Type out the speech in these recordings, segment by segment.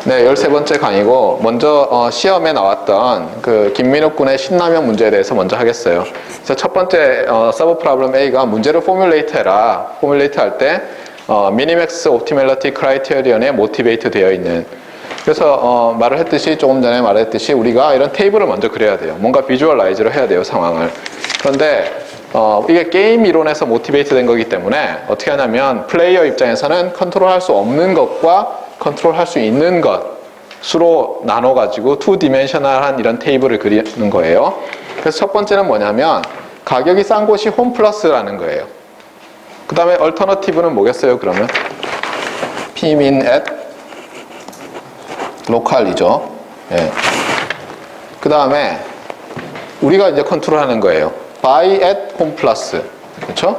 네, 13번째 강의고 먼저 시험에 나왔던 그 김민욱 군의 신라면 문제에 대해서 먼저 하겠어요. 그래서 첫 번째 서브 프로블럼 A가 문제를 포뮬레이트 해라. 포뮬레이트 할 때 미니맥스 옵티멀리티 크라이테리언에 모티베이트 되어 있는, 그래서 말을 했듯이, 조금 전에 말했듯이 우리가 이런 테이블을 먼저 그려야 돼요. 뭔가 비주얼라이즈를 해야 돼요, 상황을. 그런데 이게 게임 이론에서 모티베이트 된 거기 때문에 어떻게 하냐면 플레이어 입장에서는 컨트롤할 수 없는 것과 컨트롤할 수 있는 것으로 나눠가지고 투 디멘셔널한 이런 테이블을 그리는 거예요. 그래서 첫 번째는 뭐냐면 가격이 싼 곳이 홈 플러스라는 거예요. 그 다음에 얼터너티브는 뭐겠어요, 그러면? Pmin at 로컬이죠. 예. 그 다음에 우리가 이제 컨트롤하는 거예요. buy at home plus. 그렇죠?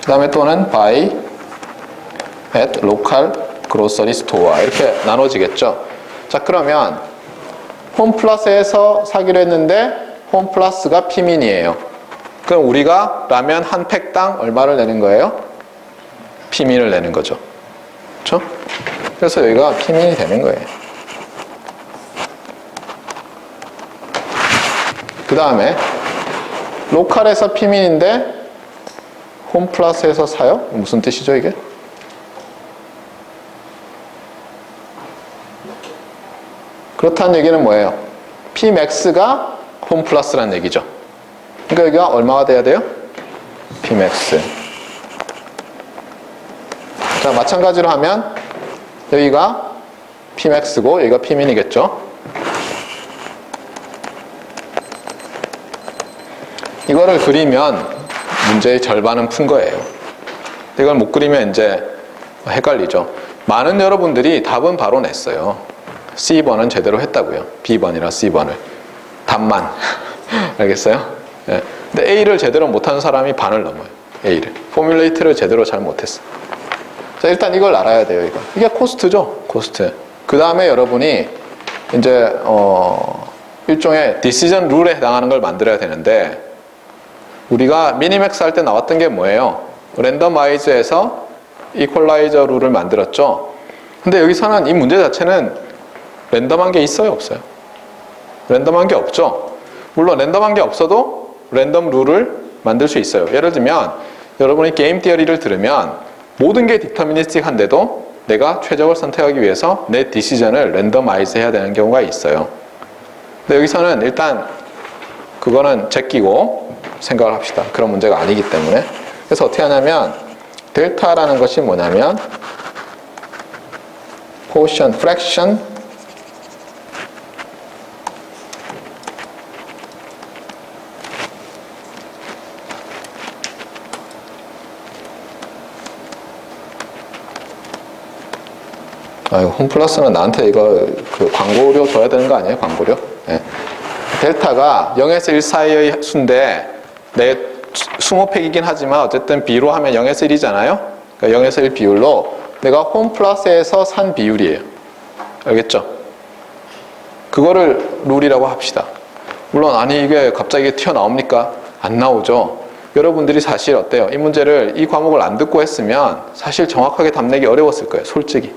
그 다음에 또는 buy at local grocery store. 이렇게 나눠지겠죠. 자, 그러면 홈 플러스에서 사기로 했는데 홈 플러스가 P민이에요. 그럼 우리가 라면 한 팩당 얼마를 내는 거예요? P민을 내는 거죠. 그렇죠? 그래서 여기가 P민이 되는 거예요. 그 다음에 로컬에서 P민인데 홈 플러스에서 사요? 무슨 뜻이죠, 이게? 그렇다는 얘기는 뭐예요? Pmax가 홈 플러스라는 얘기죠. 그러니까 여기가 얼마가 돼야 돼요? Pmax. 자, 마찬가지로 하면 여기가 Pmax고 여기가 Pmin이겠죠. 이거를 그리면 문제의 절반은 푼 거예요. 이걸 못 그리면 이제 헷갈리죠. 많은 여러분들이 답은 바로 냈어요. C번은 제대로 했다고요. B번이랑 C번을. 답만. 알겠어요? 네. 근데 A를 제대로 못하는 사람이 반을 넘어요. A를. 포뮬레이트를 제대로 잘 못했어. 자, 일단 이걸 알아야 돼요, 이거. 이게 코스트죠, 코스트. 그 다음에 여러분이 이제, 일종의 디시전 룰에 해당하는 걸 만들어야 되는데, 우리가 미니맥스 할 때 나왔던 게 뭐예요? 랜덤와이즈에서 이퀄라이저 룰을 만들었죠. 근데 여기서는 이 문제 자체는 랜덤한 게 있어요, 없어요? 랜덤한 게 없죠. 물론 랜덤한 게 없어도 랜덤 룰을 만들 수 있어요. 예를 들면 여러분이 게임 티어리를 들으면 모든 게 디터미니스틱한데도 내가 최적을 선택하기 위해서 내 디시전을 랜덤와이즈 해야 되는 경우가 있어요. 근데 여기서는 일단 그거는 제끼고 생각을 합시다. 그런 문제가 아니기 때문에. 그래서 어떻게 하냐면 델타라는 것이 뭐냐면 quotient, fraction 홈 플러스는 나한테 이거 그 광고료 줘야 되는 거 아니에요? 광고료? 네. 델타가 0에서 1 사이의 수인데 내 20팩이긴 하지만 어쨌든 B로 하면 0에서 1이잖아요. 그러니까 0에서 1 비율로 내가 홈 플러스에서 산 비율이에요. 알겠죠? 그거를 룰이라고 합시다. 물론 아니 이게 갑자기 튀어나옵니까? 안 나오죠. 여러분들이 사실 어때요? 이 문제를 이 과목을 안 듣고 했으면 사실 정확하게 답 내기 어려웠을 거예요. 솔직히.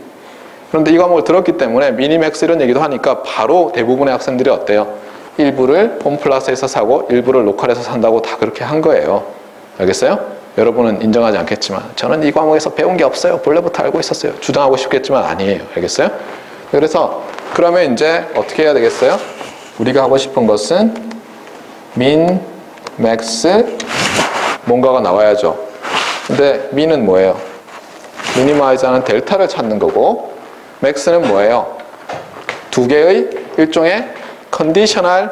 그런데 이 과목을 들었기 때문에 미니맥스 이런 얘기도 하니까 바로 대부분의 학생들이 어때요? 일부를 홈 플러스에서 사고 일부를 로컬에서 산다고 다 그렇게 한 거예요. 알겠어요? 여러분은 인정하지 않겠지만 저는 이 과목에서 배운 게 없어요. 본래부터 알고 있었어요. 주장하고 싶겠지만 아니에요. 알겠어요? 그래서 그러면 이제 어떻게 해야 되겠어요? 우리가 하고 싶은 것은 민, 맥스 뭔가가 나와야죠. 근데 민은 뭐예요? 미니마이즈하는 델타를 찾는 거고 맥스는 뭐예요? 두 개의 일종의 컨디셔널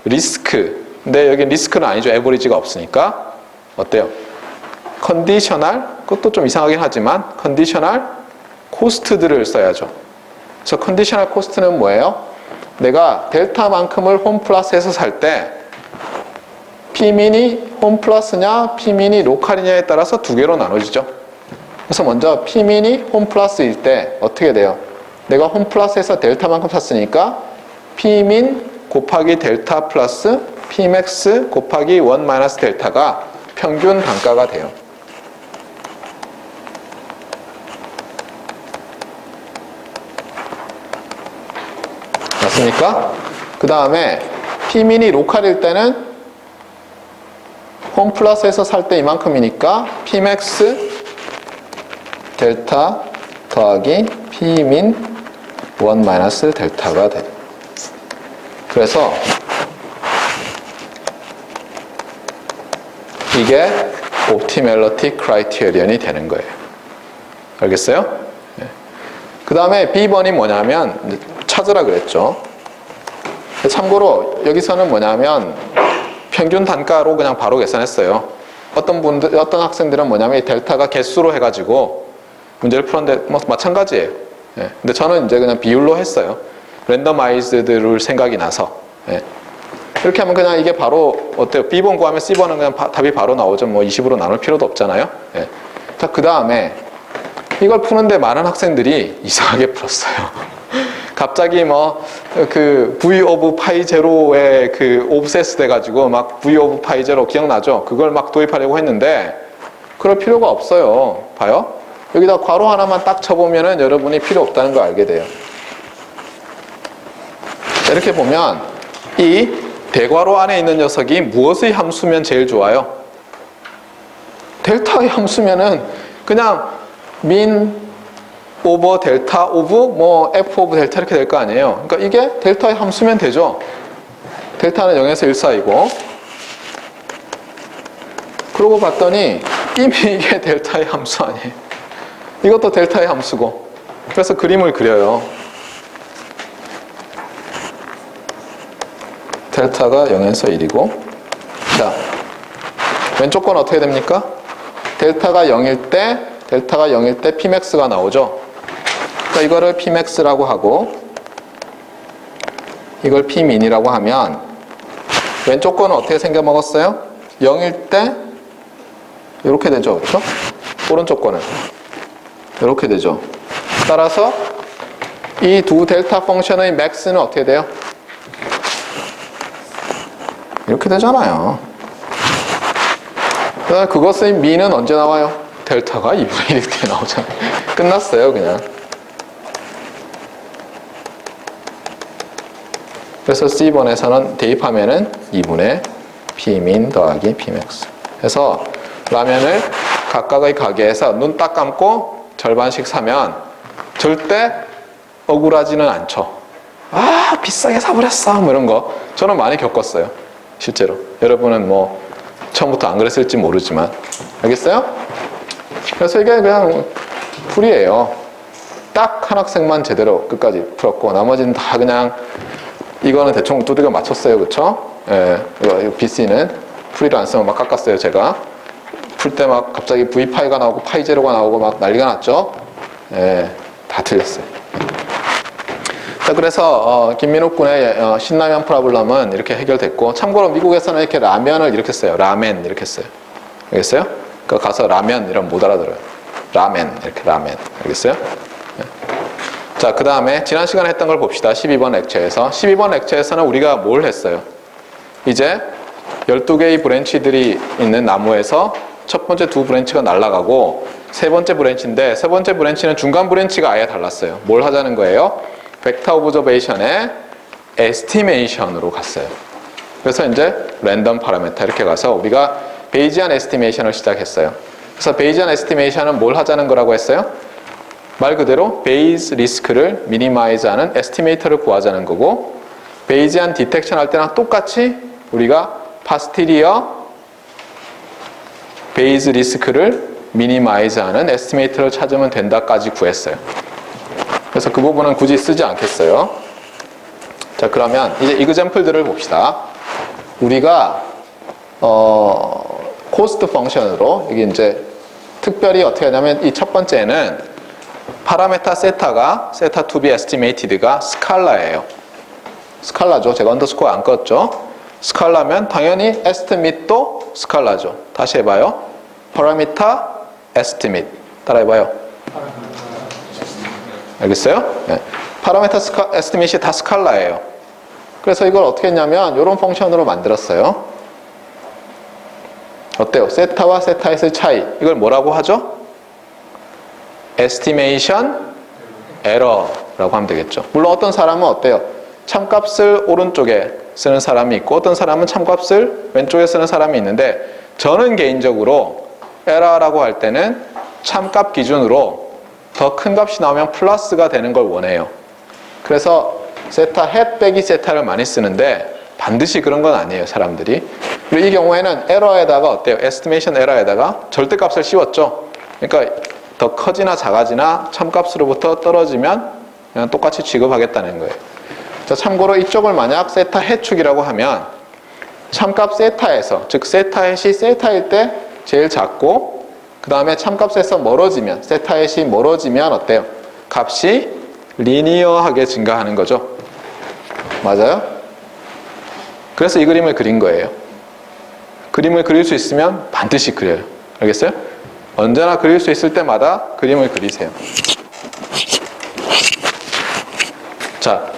리스크. 근데 여기 리스크는 아니죠. 에버리지가 없으니까. 어때요? 컨디셔널, 그것도 좀 이상하긴 하지만 컨디셔널 코스트들을 써야죠. 그래서 컨디셔널 코스트는 뭐예요? 내가 델타만큼을 홈 플러스에서 살 때 P민이 홈 플러스냐 P민이 로컬이냐에 따라서 두 개로 나눠지죠. 그래서 먼저 P민이 홈 플러스일 때 어떻게 돼요? 내가 홈 플러스에서 델타만큼 샀으니까 P민 곱하기 델타 플러스 Pmax 곱하기 1 마이너스 델타가 평균 단가가 돼요. 됐습니까? 그 다음에 P민이 로컬일 때는 홈 플러스에서 살 때 이만큼이니까 Pmax 델타 더하기 Pmin 1 마이너스 델타가 돼. 그래서 이게 옵티멜리티 크라이테리언이 되는 거예요. 알겠어요? 네. 그 다음에 B번이 뭐냐면 찾으라 그랬죠. 참고로 여기서는 뭐냐면 평균 단가로 그냥 바로 계산했어요. 어떤 학생들은 뭐냐면 이 델타가 개수로 해가지고 문제를 풀었는데 뭐 마찬가지예요. 예. 근데 저는 이제 그냥 비율로 했어요. 랜더마이즈드 룰 생각이 나서. 예. 이렇게 하면 그냥 이게 바로 어때요? B번 구하면 C번은 그냥 답이 바로 나오죠. 뭐 20으로 나눌 필요도 없잖아요. 예. 자, 그 다음에 이걸 푸는데 많은 학생들이 이상하게 풀었어요. 갑자기 뭐 그 V 오브 파이 제로에 그 옵세스 돼가지고 막 V 오브 파이 제로 기억나죠? 그걸 막 도입하려고 했는데 그럴 필요가 없어요. 봐요. 여기다 괄호 하나만 딱 쳐보면은 여러분이 필요 없다는 걸 알게 돼요. 이렇게 보면 이 대괄호 안에 있는 녀석이 무엇의 함수면 제일 좋아요? 델타의 함수면은 그냥 민 오버 델타 오브 뭐 F 오브 델타 이렇게 될 거 아니에요. 그러니까 이게 델타의 함수면 되죠. 델타는 0에서 1 사이고. 그러고 봤더니 이미 이게 델타의 함수 아니에요. 이것도 델타의 함수고. 그래서 그림을 그려요. 델타가 0에서 1이고. 자, 왼쪽 건 어떻게 됩니까? 델타가 0일 때 Pmax가 나오죠. 그러니까 이거를 Pmax라고 하고 이걸 Pmin이라고 하면 왼쪽 거는 어떻게 생겨 먹었어요? 0일 때 이렇게 되죠. 그렇죠? 오른쪽 거는 이렇게 되죠. 따라서 이 두 델타 펑션의 max는 어떻게 돼요? 이렇게 되잖아요. 그것의 min은 언제 나와요? 델타가 2분의 1 이렇게 나오잖아요. 끝났어요, 그냥. 그래서 C번에서는 대입하면은 2분의 Pmin 더하기 Pmax. 그래서 라면을 각각의 가게에서 눈 딱 감고 절반씩 사면 절대 억울하지는 않죠. 아, 비싸게 사버렸어. 뭐 이런 거. 저는 많이 겪었어요. 실제로. 여러분은 뭐 처음부터 안 그랬을지 모르지만. 알겠어요? 그래서 이게 그냥 풀이에요. 딱 한 학생만 제대로 끝까지 풀었고 나머지는 다 그냥 이거는 대충 두들겨 맞췄어요. 그쵸? 예, 이거 BC는 풀이를 안 쓰면 막 깎았어요. 제가 풀 때 막 갑자기 V파이가 나오고 파이 제로가 나오고 막 난리가 났죠. 예, 다 틀렸어요. 자, 그래서 김민욱 군의 신라면 프로블럼은 이렇게 해결됐고, 참고로 미국에서는 이렇게 라면을 이렇게 써요. 라멘 이렇게 써요. 알겠어요? 그 가서 라면 이러면 못 알아들어요. 라멘 이렇게 라멘. 알겠어요? 네. 자, 그 다음에 지난 시간에 했던 걸 봅시다. 12번 렉처에서. 12번 렉처에서는 우리가 뭘 했어요? 이제 12개의 브랜치들이 있는 나무에서 첫 번째 두 브랜치가 날아가고 세 번째 브랜치인데, 세 번째 브랜치는 중간 브랜치가 아예 달랐어요. 뭘 하자는 거예요? 벡터 오브저베이션의 에스티메이션으로 갔어요. 그래서 이제 랜덤 파라미터 이렇게 가서 우리가 베이지안 에스티메이션을 시작했어요. 그래서 베이지안 에스티메이션은 뭘 하자는 거라고 했어요? 말 그대로 베이즈 리스크를 미니마이즈하는 에스티메이터를 구하자는 거고, 베이지안 디텍션 할 때랑 똑같이 우리가 파스티리어 베이즈 리스크를 미니마이즈하는 에스티메이터를 찾으면 된다까지 구했어요. 그래서 그 부분은 굳이 쓰지 않겠어요. 자, 그러면 이제 이그젬플들을 봅시다. 우리가 코스트 펑션으로 여기 이제 특별히 어떻게 하냐면 이 첫 번째는 파라메타 세타가 세타 to be estimated가 스칼라예요. 스칼라죠. 제가 언더스코어 안 껐죠. 스칼라면 당연히 에스티밋도 스칼라죠. 다시 해봐요. 파라미터 에스티밋. 따라해봐요. 알겠어요? 네. 파라미터 에스티밋이 다 스칼라예요. 그래서 이걸 어떻게 했냐면 이런 펑션으로 만들었어요. 어때요? 세타와 세타에서의 차이. 이걸 뭐라고 하죠? estimation error라고 하면 되겠죠. 물론 어떤 사람은 어때요? 참값을 오른쪽에 쓰는 사람이 있고 어떤 사람은 참값을 왼쪽에 쓰는 사람이 있는데 저는 개인적으로 에러라고 할 때는 참값 기준으로 더 큰 값이 나오면 플러스가 되는 걸 원해요. 그래서 세타 헷 빼기 세타를 많이 쓰는데 반드시 그런 건 아니에요, 사람들이. 그리고 이 경우에는 에러에다가 어때요? 에스티메이션 에러에다가 절대값을 씌웠죠. 그러니까 더 커지나 작아지나 참값으로부터 떨어지면 그냥 똑같이 취급하겠다는 거예요. 자, 참고로 이쪽을 만약 세타 헷축이라고 하면 참값 세타에서, 즉 세타 헷이 세타일 때 제일 작고 그 다음에 참값에서 멀어지면, 세타 헷이 멀어지면 어때요? 값이 리니어하게 증가하는 거죠. 맞아요? 그래서 이 그림을 그린 거예요. 그림을 그릴 수 있으면 반드시 그려요. 알겠어요? 언제나 그릴 수 있을 때마다 그림을 그리세요. 자,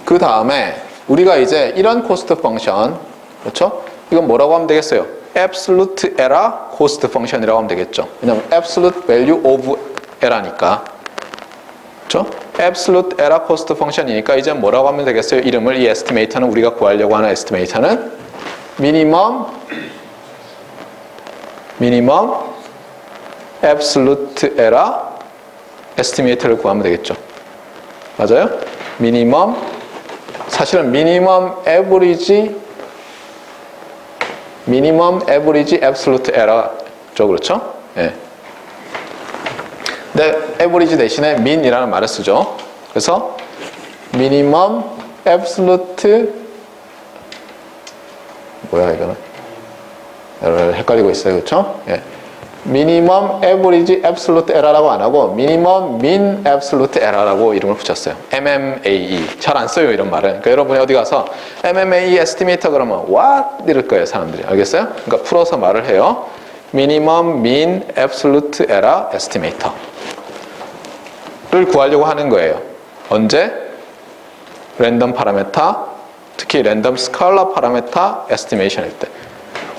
그 다음에 우리가 이제 이런 코스트 펑션, 그렇죠? 이건 뭐라고 하면 되겠어요? Absolute error cost function이라고 하면 되겠죠. 왜냐면 Absolute value of error니까. 그렇죠? Absolute error cost function이니까 이제 뭐라고 하면 되겠어요? 이름을, 이 에스티메이터는, 우리가 구하려고 하는 에스티메이터는 minimum absolute error estimate를 구하면 되겠죠. 맞아요? minimum, 사실은 minimum average absolute error죠. 그렇죠? 예. 근데 average 대신에 mean이라는 말을 쓰죠. 그래서 minimum absolute, 뭐야 이거는? 헷갈리고 있어요. 그렇죠? 예. minimum average absolute error라고 안 하고 minimum mean absolute error라고 이름을 붙였어요. MMAE. 잘 안 써요, 이런 말은. 그러니까 여러분이 어디 가서 MMAE 에스티메이터 그러면 what? 이럴 거예요, 사람들이. 알겠어요? 그러니까 풀어서 말을 해요. minimum mean absolute error estimator를 구하려고 하는 거예요. 언제? 랜덤 파라메타, 특히 랜덤 스칼라 파라메타 에스티메이션일 때.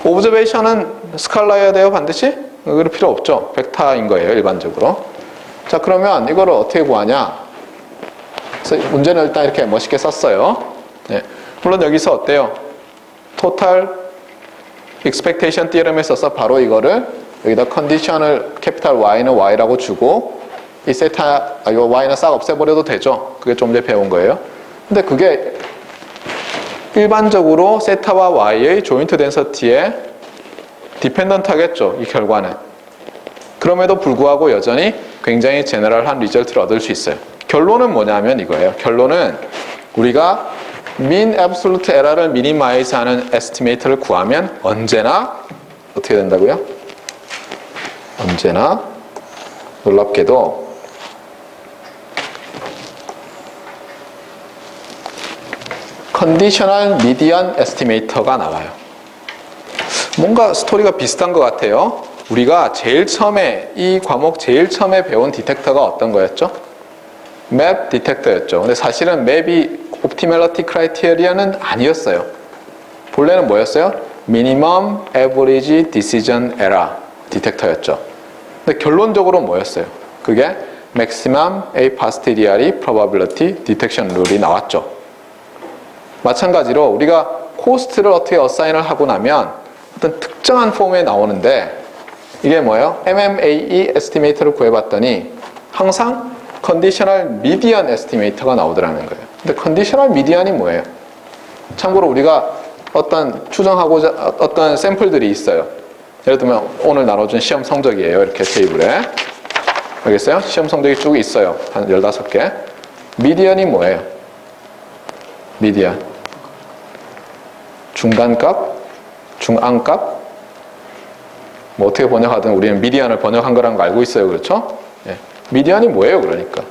오브저베이션은 스칼라여야 돼요, 반드시? 그럴 필요 없죠. 벡터인 거예요, 일반적으로. 자, 그러면 이거를 어떻게 구하냐? 그래서 문제는 일단 이렇게 멋있게 썼어요. 네. 물론 여기서 어때요? 토탈 익스펙테이션 티어럼에 써서 바로 이거를 여기다 컨디션을 캐피탈 Y는 Y라고 주고 이 세타, 이거 Y는 싹 없애버려도 되죠. 그게 좀 전에 배운 거예요. 근데 그게 일반적으로 세타와 Y의 조인트 덴서티에 디펜던트 하겠죠, 이 결과는. 그럼에도 불구하고 여전히 굉장히 제너럴한 리절트를 얻을 수 있어요. 결론은 뭐냐면 이거예요. 결론은 우리가 mean absolute error를 미니마이즈 하는 에스티메이터를 구하면 언제나 어떻게 된다고요? 언제나 놀랍게도 컨디셔널 미디언 에스티메이터가 나와요. 뭔가 스토리가 비슷한 것 같아요. 우리가 제일 처음에, 이 과목 제일 처음에 배운 디텍터가 어떤 거였죠? 맵 디텍터였죠. 근데 사실은 맵이 옵티멀리티 크라이테리아는 아니었어요. 본래는 뭐였어요? 미니멈 에버리지 디시전 에러 디텍터였죠. 근데 결론적으로 뭐였어요? 그게 맥시멈 A 파스티리아리 프로바빌리티 디텍션 룰이 나왔죠. 마찬가지로 우리가 코스트를 어떻게 어사인을 하고 나면 어떤 특정한 폼에 나오는데 이게 뭐예요? MMAE 에스티메이터를 구해봤더니 항상 컨디셔널 미디언 에스티메이터가 나오더라는 거예요. 근데 컨디셔널 미디언이 뭐예요? 참고로 우리가 어떤 추정하고자 어떤 샘플들이 있어요. 예를 들면 오늘 나눠준 시험 성적이에요. 이렇게 테이블에. 알겠어요? 시험 성적이 쭉 있어요. 한 15개. 미디언이 뭐예요? 미디언. 중간값? 중앙값? 뭐 어떻게 번역하든 우리는 미디언을 번역한 거라는 거 알고 있어요. 그렇죠? 예. 미디언이 뭐예요? 그러니까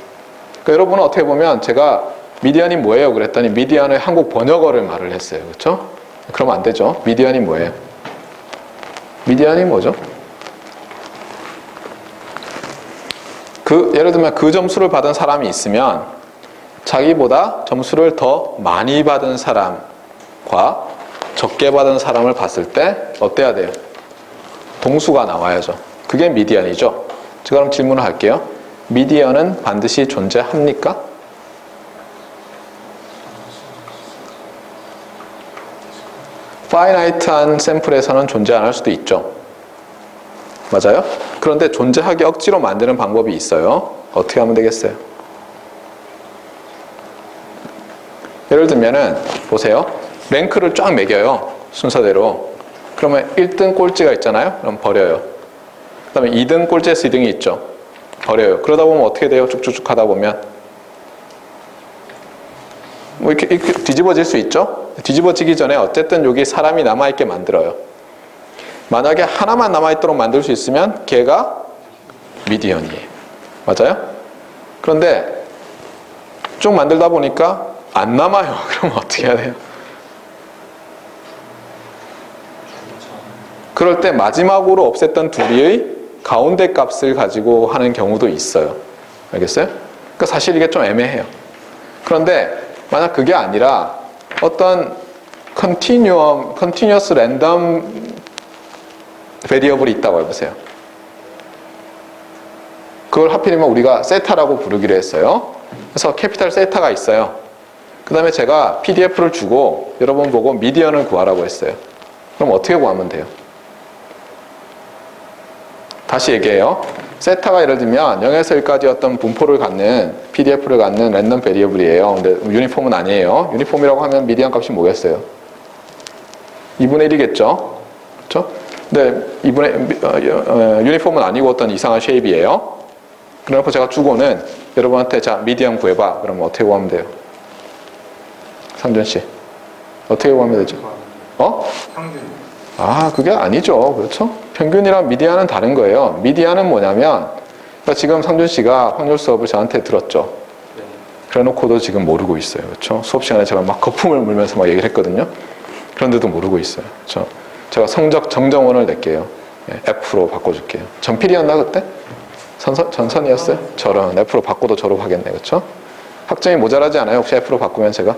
여러분은 어떻게 보면 제가 미디언이 뭐예요? 그랬더니 미디언의 한국 번역어를 말을 했어요. 그렇죠? 그러면 안 되죠. 미디언이 뭐예요? 미디언이 뭐죠? 예를 들면 그 점수를 받은 사람이 있으면 자기보다 점수를 더 많이 받은 사람과 적게 받은 사람을 봤을 때 어때야 돼요? 동수가 나와야죠. 그게 미디언이죠. 제가 그럼 질문을 할게요. 미디언은 반드시 존재합니까? 파이나이트한 샘플에서는 존재 안 할 수도 있죠. 맞아요? 그런데 존재하게 억지로 만드는 방법이 있어요. 어떻게 하면 되겠어요? 예를 들면은 보세요. 랭크를 쫙 매겨요. 순서대로. 그러면 1등 꼴찌가 있잖아요. 그럼 버려요. 그 다음에 2등 꼴찌에서 2등이 있죠. 버려요. 그러다 보면 어떻게 돼요? 쭉쭉쭉 하다 보면 뭐 이렇게 뒤집어질 수 있죠. 뒤집어지기 전에 어쨌든 여기 사람이 남아있게 만들어요. 만약에 하나만 남아있도록 만들 수 있으면 걔가 미디언이에요. 맞아요? 그런데 쭉 만들다 보니까 안 남아요. 그럼 어떻게 해야 돼요? 그럴 때 마지막으로 없앴던 둘이의 가운데 값을 가지고 하는 경우도 있어요. 알겠어요? 그러니까 사실 이게 좀 애매해요. 그런데 만약 그게 아니라 어떤 continuous random variable이 있다고 해보세요. 그걸 하필이면 우리가 세타라고 부르기로 했어요. 그래서 캐피탈 세타가 있어요. 그 다음에 제가 PDF를 주고 여러분 보고 미디언을 구하라고 했어요. 그럼 어떻게 구하면 돼요? 다시 얘기해요. 세타가 예를 들면 0에서 1까지 어떤 분포를 갖는 PDF를 갖는 랜덤 베리어블이에요. 근데 유니폼은 아니에요. 유니폼이라고 하면 미디안 값이 뭐겠어요? 2분의 1이겠죠? 그렇죠? 근데 유니폼은 아니고 어떤 이상한 쉐입이에요. 그래놓고 제가 주고는 여러분한테 자 미디안 구해봐. 그러면 어떻게 구하면 돼요? 상준 씨 어떻게 구하면 되죠? 평균. 아, 그게 아니죠. 그렇죠? 평균이랑 미디안은 다른 거예요. 미디안은 뭐냐면, 그러니까 지금 상준 씨가 확률 수업을 저한테 들었죠. 네. 그래 놓고도 지금 모르고 있어요. 그렇죠? 수업 시간에 제가 막 거품을 물면서 막 얘기를 했거든요. 그런데도 모르고 있어요. 그렇죠? 제가 성적 정정원을 낼게요. F로 바꿔줄게요. 전필이었나 그때? 전선이었어요? 저런 F로 바꿔도 졸업하겠네. 그렇죠? 학점이 모자라지 않아요? 혹시 F로 바꾸면 제가?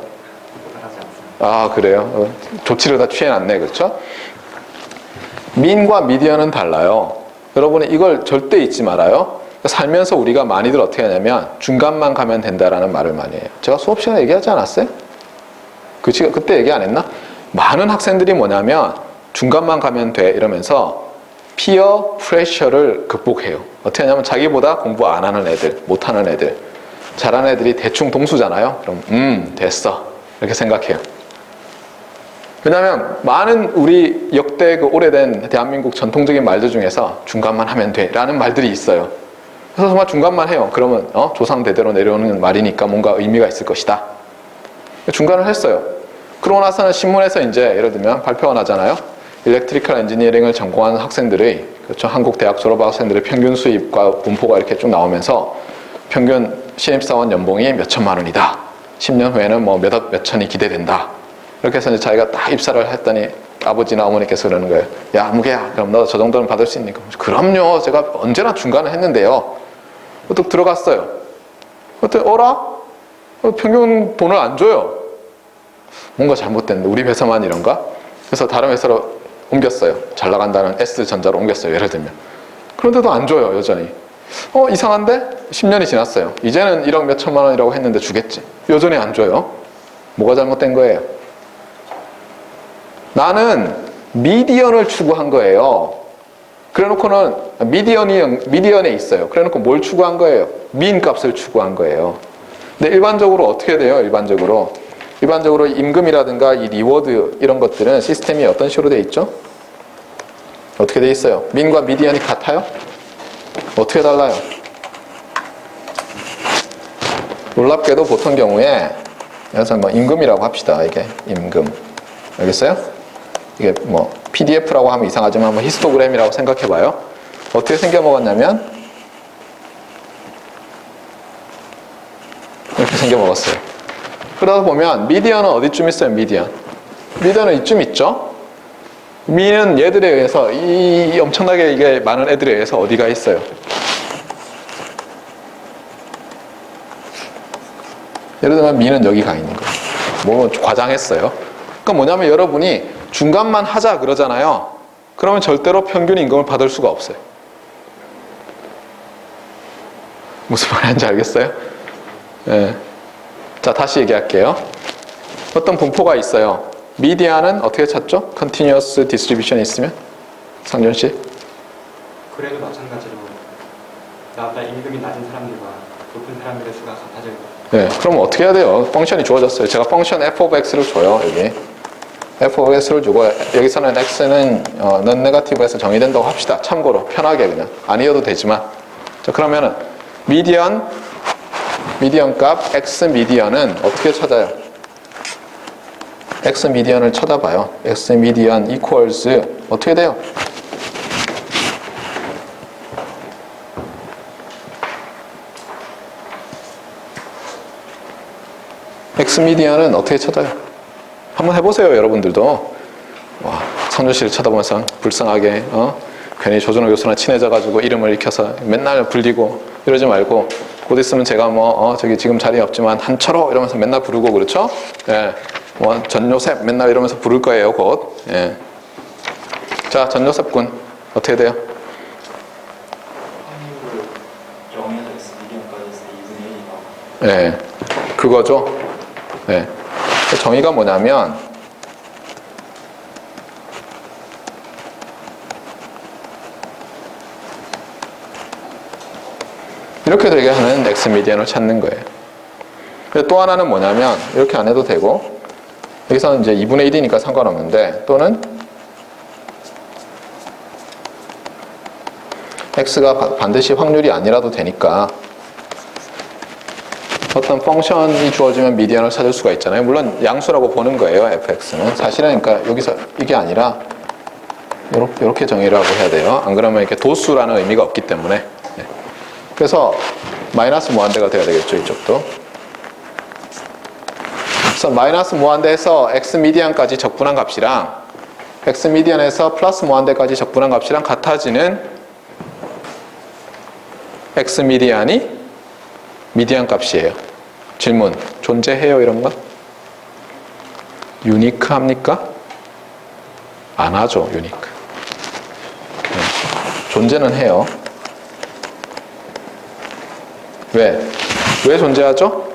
아, 그래요? 조치를 다 취해놨네. 그렇죠? 민과 미디언은 달라요. 여러분이 이걸 절대 잊지 말아요. 살면서 우리가 많이들 어떻게 하냐면 중간만 가면 된다라는 말을 많이 해요. 제가 수업 시간에 얘기하지 않았어요? 그때 얘기 안 했나? 많은 학생들이 뭐냐면 중간만 가면 돼 이러면서 피어 프레셔를 극복해요. 어떻게 하냐면 자기보다 공부 안 하는 애들, 못하는 애들, 잘하는 애들이 대충 동수잖아요. 그럼 됐어 이렇게 생각해요. 왜냐하면 많은 우리 역대 그 오래된 대한민국 전통적인 말들 중에서 중간만 하면 돼 라는 말들이 있어요. 그래서 정말 중간만 해요. 그러면 조상 대대로 내려오는 말이니까 뭔가 의미가 있을 것이다. 중간을 했어요. 그러고 나서는 신문에서 이제 예를 들면 발표가 나잖아요. 일렉트리컬 엔지니어링을 전공하는 학생들의, 그렇죠, 한국 대학 졸업 학생들의 평균 수입과 분포가 이렇게 쭉 나오면서 평균 신입사원 연봉이 몇 천만 원이다. 10년 후에는 뭐 몇 천이 기대된다. 이렇게 해서 이제 자기가 딱 입사를 했더니 아버지나 어머니께서 그러는 거예요. 야, 무게야, 그럼 너 저 정도는 받을 수 있니까? 그럼요. 제가 언제나 중간을 했는데요. 또 들어갔어요. 그랬더니 평균 돈을 안 줘요. 뭔가 잘못됐는데 우리 회사만 이런가? 그래서 다른 회사로 옮겼어요. 잘 나간다는 S전자로 옮겼어요. 예를 들면. 그런데도 안 줘요. 여전히. 이상한데? 10년이 지났어요. 이제는 1억 몇 천만 원이라고 했는데 주겠지. 여전히 안 줘요. 뭐가 잘못된 거예요? 나는 미디언을 추구한 거예요. 그래놓고는 미디언에 있어요. 그래놓고 뭘 추구한 거예요? 민 값을 추구한 거예요. 근데 일반적으로 어떻게 돼요? 일반적으로 임금이라든가 이 리워드 이런 것들은 시스템이 어떤 식으로 돼 있죠? 어떻게 돼 있어요? 민과 미디언이 같아요? 어떻게 달라요? 놀랍게도 보통 경우에 그래서 뭐 임금이라고 합시다. 이게 임금. 알겠어요? 이게 뭐 PDF라고 하면 이상하지만 한번 히스토그램이라고 생각해봐요. 어떻게 생겨먹었냐면 이렇게 생겨먹었어요. 그러다 보면 미디언은 어디쯤 있어요? 미디언은 이쯤 있죠. 미는 얘들에 의해서 이 엄청나게 이게 많은 애들에 의해서 어디가 있어요? 예를 들면 미는 여기 가 있는 거예요. 뭐 과장했어요. 그러니까 뭐냐면 여러분이 중간만 하자 그러잖아요. 그러면 절대로 평균 임금을 받을 수가 없어요. 무슨 말인지 알겠어요? 네. 자, 다시 얘기할게요. 어떤 분포가 있어요. 미디안은 어떻게 찾죠? 컨티뉴어스 디스트리뷰션이 있으면? 상준 씨? 그래도 마찬가지로 나보다 임금이 낮은 사람들과 높은 사람들의 수가 같아져 있고 네, 그럼 어떻게 해야 돼요? 펑션이 주어졌어요. 제가 펑션 f of x를 줘요, 여기. f of x를 주고, 여기서는 x는 non negative에서 정의된다고 합시다. 참고로, 편하게 그냥. 아니어도 되지만. 자, 그러면은, 미디언 값, x 미디언은 어떻게 찾아요? x 미디언을 찾아봐요. x 미디언 equals, 어떻게 돼요? x 미디언은 어떻게 찾아요? 한번 해보세요, 여러분들도. 와, 성준 씨를 쳐다보면서 불쌍하게 괜히 조준호 교수랑 친해져가지고 이름을 익혀서 맨날 불리고 이러지 말고 곧 있으면 제가 저기 지금 자리에 없지만 한철호 이러면서 맨날 부르고 그렇죠? 예, 뭐 전요셉 맨날 이러면서 부를 거예요, 곧. 예. 자, 전요셉 군 어떻게 돼요? 확률을 0에서 x 미디언까지 했을 때 2분의 1이 나와. 예, 그거죠. 네. 정의가 뭐냐면 이렇게 되게 하는 x 미디언을 찾는 거예요. 또 하나는 뭐냐면 이렇게 안 해도 되고 여기서는 이제 2분의 1이니까 상관없는데 또는 x가 반드시 확률이 아니라도 되니까 어떤 펑션이 주어지면 미디언을 찾을 수가 있잖아요. 물론 양수라고 보는 거예요, fx는. 사실은 그러니까 여기서 이게 아니라 이렇게 정의를 하고 해야 돼요. 안 그러면 이렇게 도수라는 의미가 없기 때문에. 네. 그래서 마이너스 무한대가 돼야 되겠죠, 이쪽도. 그래서 마이너스 무한대에서 x 미디언까지 적분한 값이랑 x 미디언에서 플러스 무한대까지 적분한 값이랑 같아지는 x 미디언이 미디안 값이에요. 질문, 존재해요 이런 건? 유니크 합니까? 안 하죠, 유니크. 존재는 해요. 왜? 왜 존재하죠?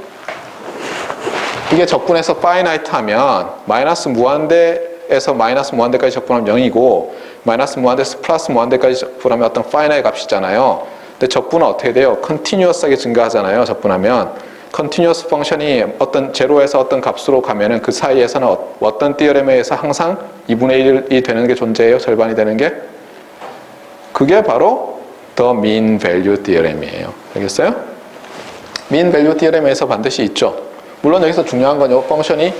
이게 적분해서 파이나이트 하면 마이너스 무한대에서 마이너스 무한대까지 적분하면 0이고 마이너스 무한대에서 플러스 무한대까지 적분하면 어떤 파이나이트 값이잖아요. 근데 적분은 어떻게 돼요? 컨티뉴어스하게 증가하잖아요. 적분하면 컨티뉴어스 펑션이 어떤 제로에서 어떤 값으로 가면은 그 사이에서는 어떤 티어렘에 의해서 항상 2분의 1이 되는 게 존재해요. 절반이 되는 게. 그게 바로 the mean value theorem이에요. 알겠어요? mean value theorem에서 반드시 있죠. 물론 여기서 중요한 건 이 펑션이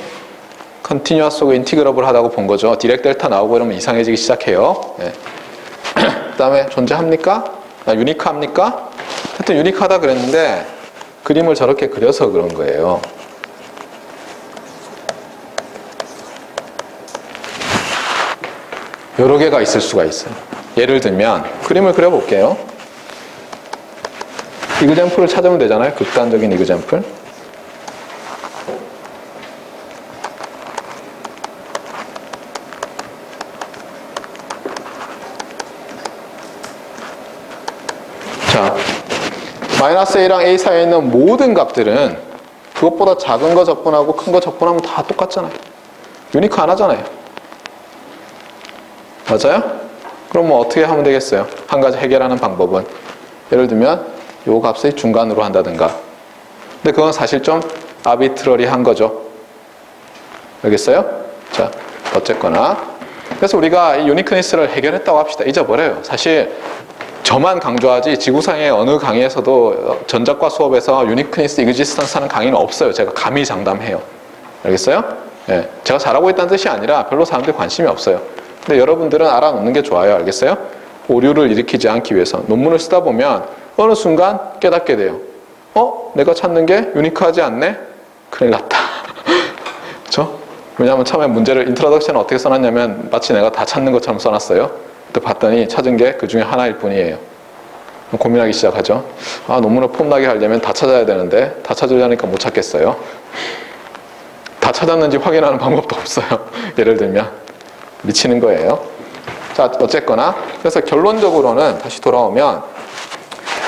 컨티뉴어스고 인티그러블하다고 본 거죠. 디렉 델타 나오고 이러면 이상해지기 시작해요. 네. 그 다음에 존재합니까? 유니크합니까? 하여튼 유니크하다 그랬는데 그림을 저렇게 그려서 그런 거예요. 여러 개가 있을 수가 있어요. 예를 들면 그림을 그려볼게요. 이그젬플을 찾으면 되잖아요. 극단적인 이그젬플. 자, 마이너스 a랑 a 사이에 있는 모든 값들은 그것보다 작은 거 적분하고 큰 거 적분하면 다 똑같잖아요. 유니크 안 하잖아요. 맞아요? 그럼 뭐 어떻게 하면 되겠어요? 한 가지 해결하는 방법은 예를 들면 요 값을 중간으로 한다든가. 근데 그건 사실 좀 아비트러리한 거죠. 알겠어요? 자, 어쨌거나 그래서 우리가 이 유니크니스를 해결했다고 합시다. 잊어버려요. 사실 저만 강조하지 지구상의 어느 강의에서도 전작과 수업에서 유니크니스 이그지스턴스 하는 강의는 없어요. 제가 감히 장담해요. 알겠어요? 예, 제가 잘하고 있다는 뜻이 아니라 별로 사람들이 관심이 없어요. 근데 여러분들은 알아놓는 게 좋아요. 알겠어요? 오류를 일으키지 않기 위해서 논문을 쓰다 보면 어느 순간 깨닫게 돼요. 내가 찾는 게 유니크하지 않네? 큰일 났다. 그렇죠? 왜냐하면 처음에 문제를 인트로덕션을 어떻게 써놨냐면 마치 내가 다 찾는 것처럼 써놨어요. 또 봤더니 찾은 게 그 중에 하나일 뿐이에요. 고민하기 시작하죠. 논문을 폼나게 하려면 다 찾아야 되는데 다 찾으려니까 못 찾겠어요. 다 찾았는지 확인하는 방법도 없어요. 예를 들면 미치는 거예요. 자, 어쨌거나 그래서 결론적으로는 다시 돌아오면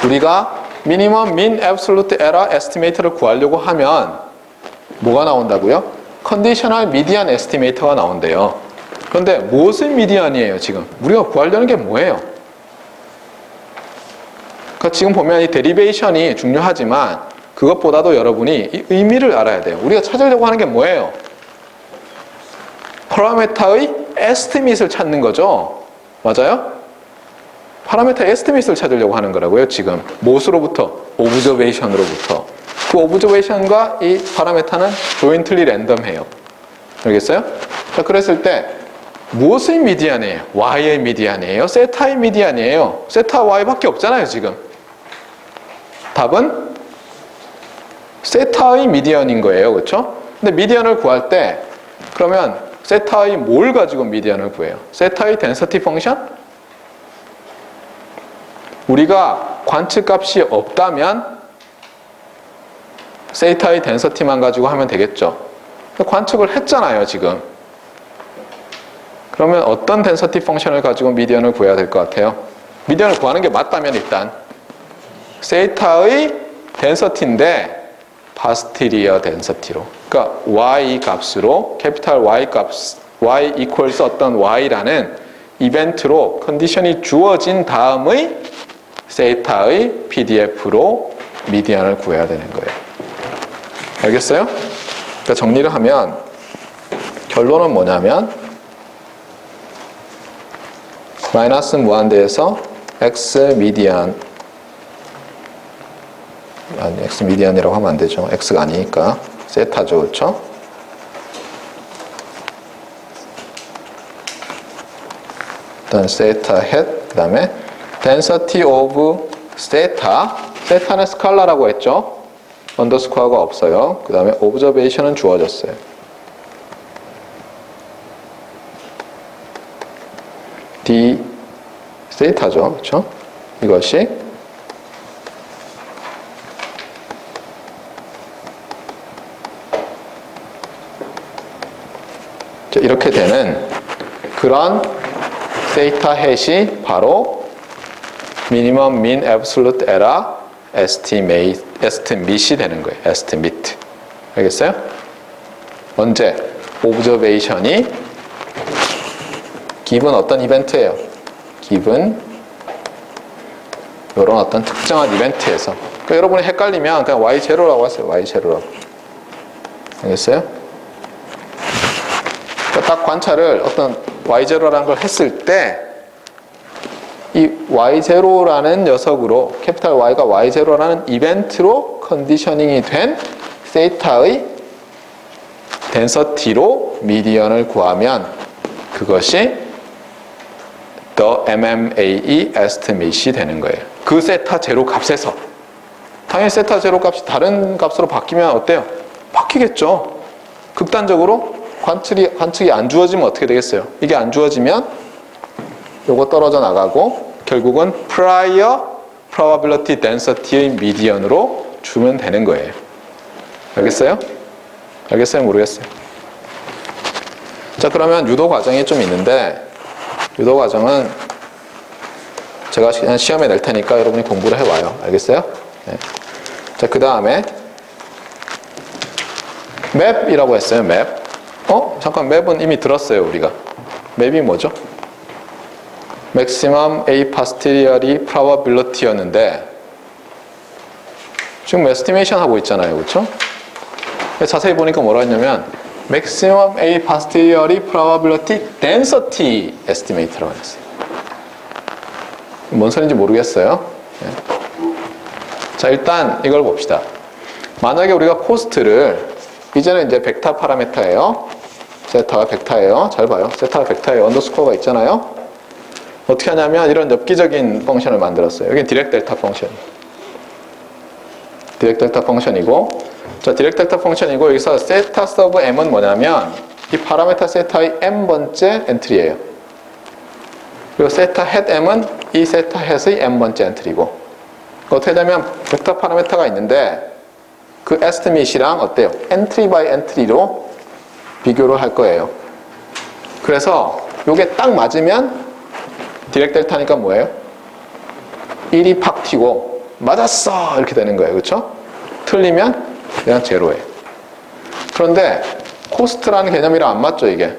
우리가 미니멈 민 애브솔루트 에러 에스티메이트를 구하려고 하면 뭐가 나온다고요? 컨디셔널 미디안 에스티메이터가 나온대요. 그런데 무슨 미디안이에요, 지금? 우리가 구하려는 게 뭐예요? 그러니까 지금 보면 이 데리베이션이 중요하지만 그것보다도 여러분이 이 의미를 알아야 돼요. 우리가 찾으려고 하는 게 뭐예요? 파라메타의 에스티밋을 찾는 거죠. 맞아요? 파라메타 에스티밋을 찾으려고 하는 거라고요, 지금. 무엇으로부터? 오브저베이션으로부터. 그 오브저베이션과 이 파라메타는 조인틀리 랜덤해요. 알겠어요? 자, 그랬을 때 무엇의 미디안이에요? Y의 미디안이에요? 세타의 미디안이에요? 세타 Y밖에 없잖아요, 지금. 답은 세타의 미디안인 거예요, 그렇죠? 근데 미디안을 구할 때 그러면 세타의 뭘 가지고 미디안을 구해요? 세타의 덴서티 펑션? 우리가 관측값이 없다면 세타의 덴서티만 가지고 하면 되겠죠. 관측을 했잖아요, 지금. 그러면 어떤 덴서티 펑션을 가지고 미디언을 구해야 될 것 같아요? 미디언을 구하는 게 맞다면 일단 세타의 덴서티인데 파스티리어 덴서티로, 그러니까 y 값으로 캐피탈 y 값 y equals 어떤 y라는 이벤트로 컨디션이 주어진 다음의 세타의 PDF로 미디안을 구해야 되는 거예요. 알겠어요? 그러니까 정리를 하면 결론은 뭐냐면 마이너스 무한대에서 x 미디안, 아니 x 미디안이라고 하면 안 되죠. x가 아니니까 세타죠, 그렇죠? 일단 세타 헷, 그 다음에 density of 세타, 세타는 스칼라라고 했죠. 언더스코어가 없어요. 그 다음에 observation은 주어졌어요. d 세타죠, 그렇죠? 이것이 이렇게 되는 그런 세타 헷이 바로 미니멈 민 애브솔루트 에러 에스티밋이 되는 거예요. 에스티밋. 알겠어요? 언제? 오브저베이션이 기분 어떤 이벤트예요? 기분 이런 어떤 특정한 이벤트에서. 그러니까 여러분이 헷갈리면 그냥 y0라고 하세요. y0라고. 알겠어요? 그러니까 딱 관찰을 어떤 y0라는 걸 했을 때 이 y0라는 녀석으로 캐피탈 Y가 y0라는 이벤트로 컨디셔닝이 된 세타의 덴서티로 미디언을 구하면 그것이 the MMAE estimate이 되는 거예요. 그 세타 제로 값에서. 당연히 세타 제로 값이 다른 값으로 바뀌면 어때요? 바뀌겠죠. 극단적으로 관측이 안 주어지면 어떻게 되겠어요? 이게 안 주어지면 요거 떨어져 나가고 결국은 prior probability density의 미디언으로 주면 되는 거예요. 알겠어요? 알겠어요? 모르겠어요? 자, 그러면 유도 과정이 좀 있는데 유도 과정은 제가 그냥 시험에 낼 테니까 여러분이 공부를 해와요. 알겠어요? 네. 자, 그 다음에 맵이라고 했어요. 맵. 잠깐 맵은 이미 들었어요. 우리가. 맵이 뭐죠? maximum a posteriori probability였는데 지금 estimation 하고 있잖아요, 그렇죠? 자세히 보니까 뭐라 했냐면 maximum a posteriori probability density estimate라고 했어요. 뭔 소리인지 모르겠어요. 네. 자, 일단 이걸 봅시다. 만약에 우리가 코스트를 이제는 이제 벡터 파라메터예요. 세타가 벡터예요. 잘 봐요. 세타가 벡터예요. 언더스코어가 있잖아요. 어떻게 하냐면 이런 엽기적인 펑션을 만들었어요. 여기는 디렉 델타 펑션. 디렉 델타 펑션이고, 자, 디렉 델타 펑션이고, 여기서 세타 서브 m은 뭐냐면 이 파라메터 세타의 m번째 엔트리예요. 그리고 세타 헷 m은 이 세타 헷의 m번째 엔트리고, 어떻게 되면 벡터 파라메터가 있는데 그 에스티밋이랑 어때요? 엔트리 바이 엔트리로 비교를 할 거예요. 그래서 요게 딱 맞으면 디렉 델타니까 뭐예요? 1이 팍 튀고 맞았어! 이렇게 되는 거예요. 그렇죠? 틀리면 그냥 제로예요. 그런데 코스트라는 개념이랑 안 맞죠, 이게.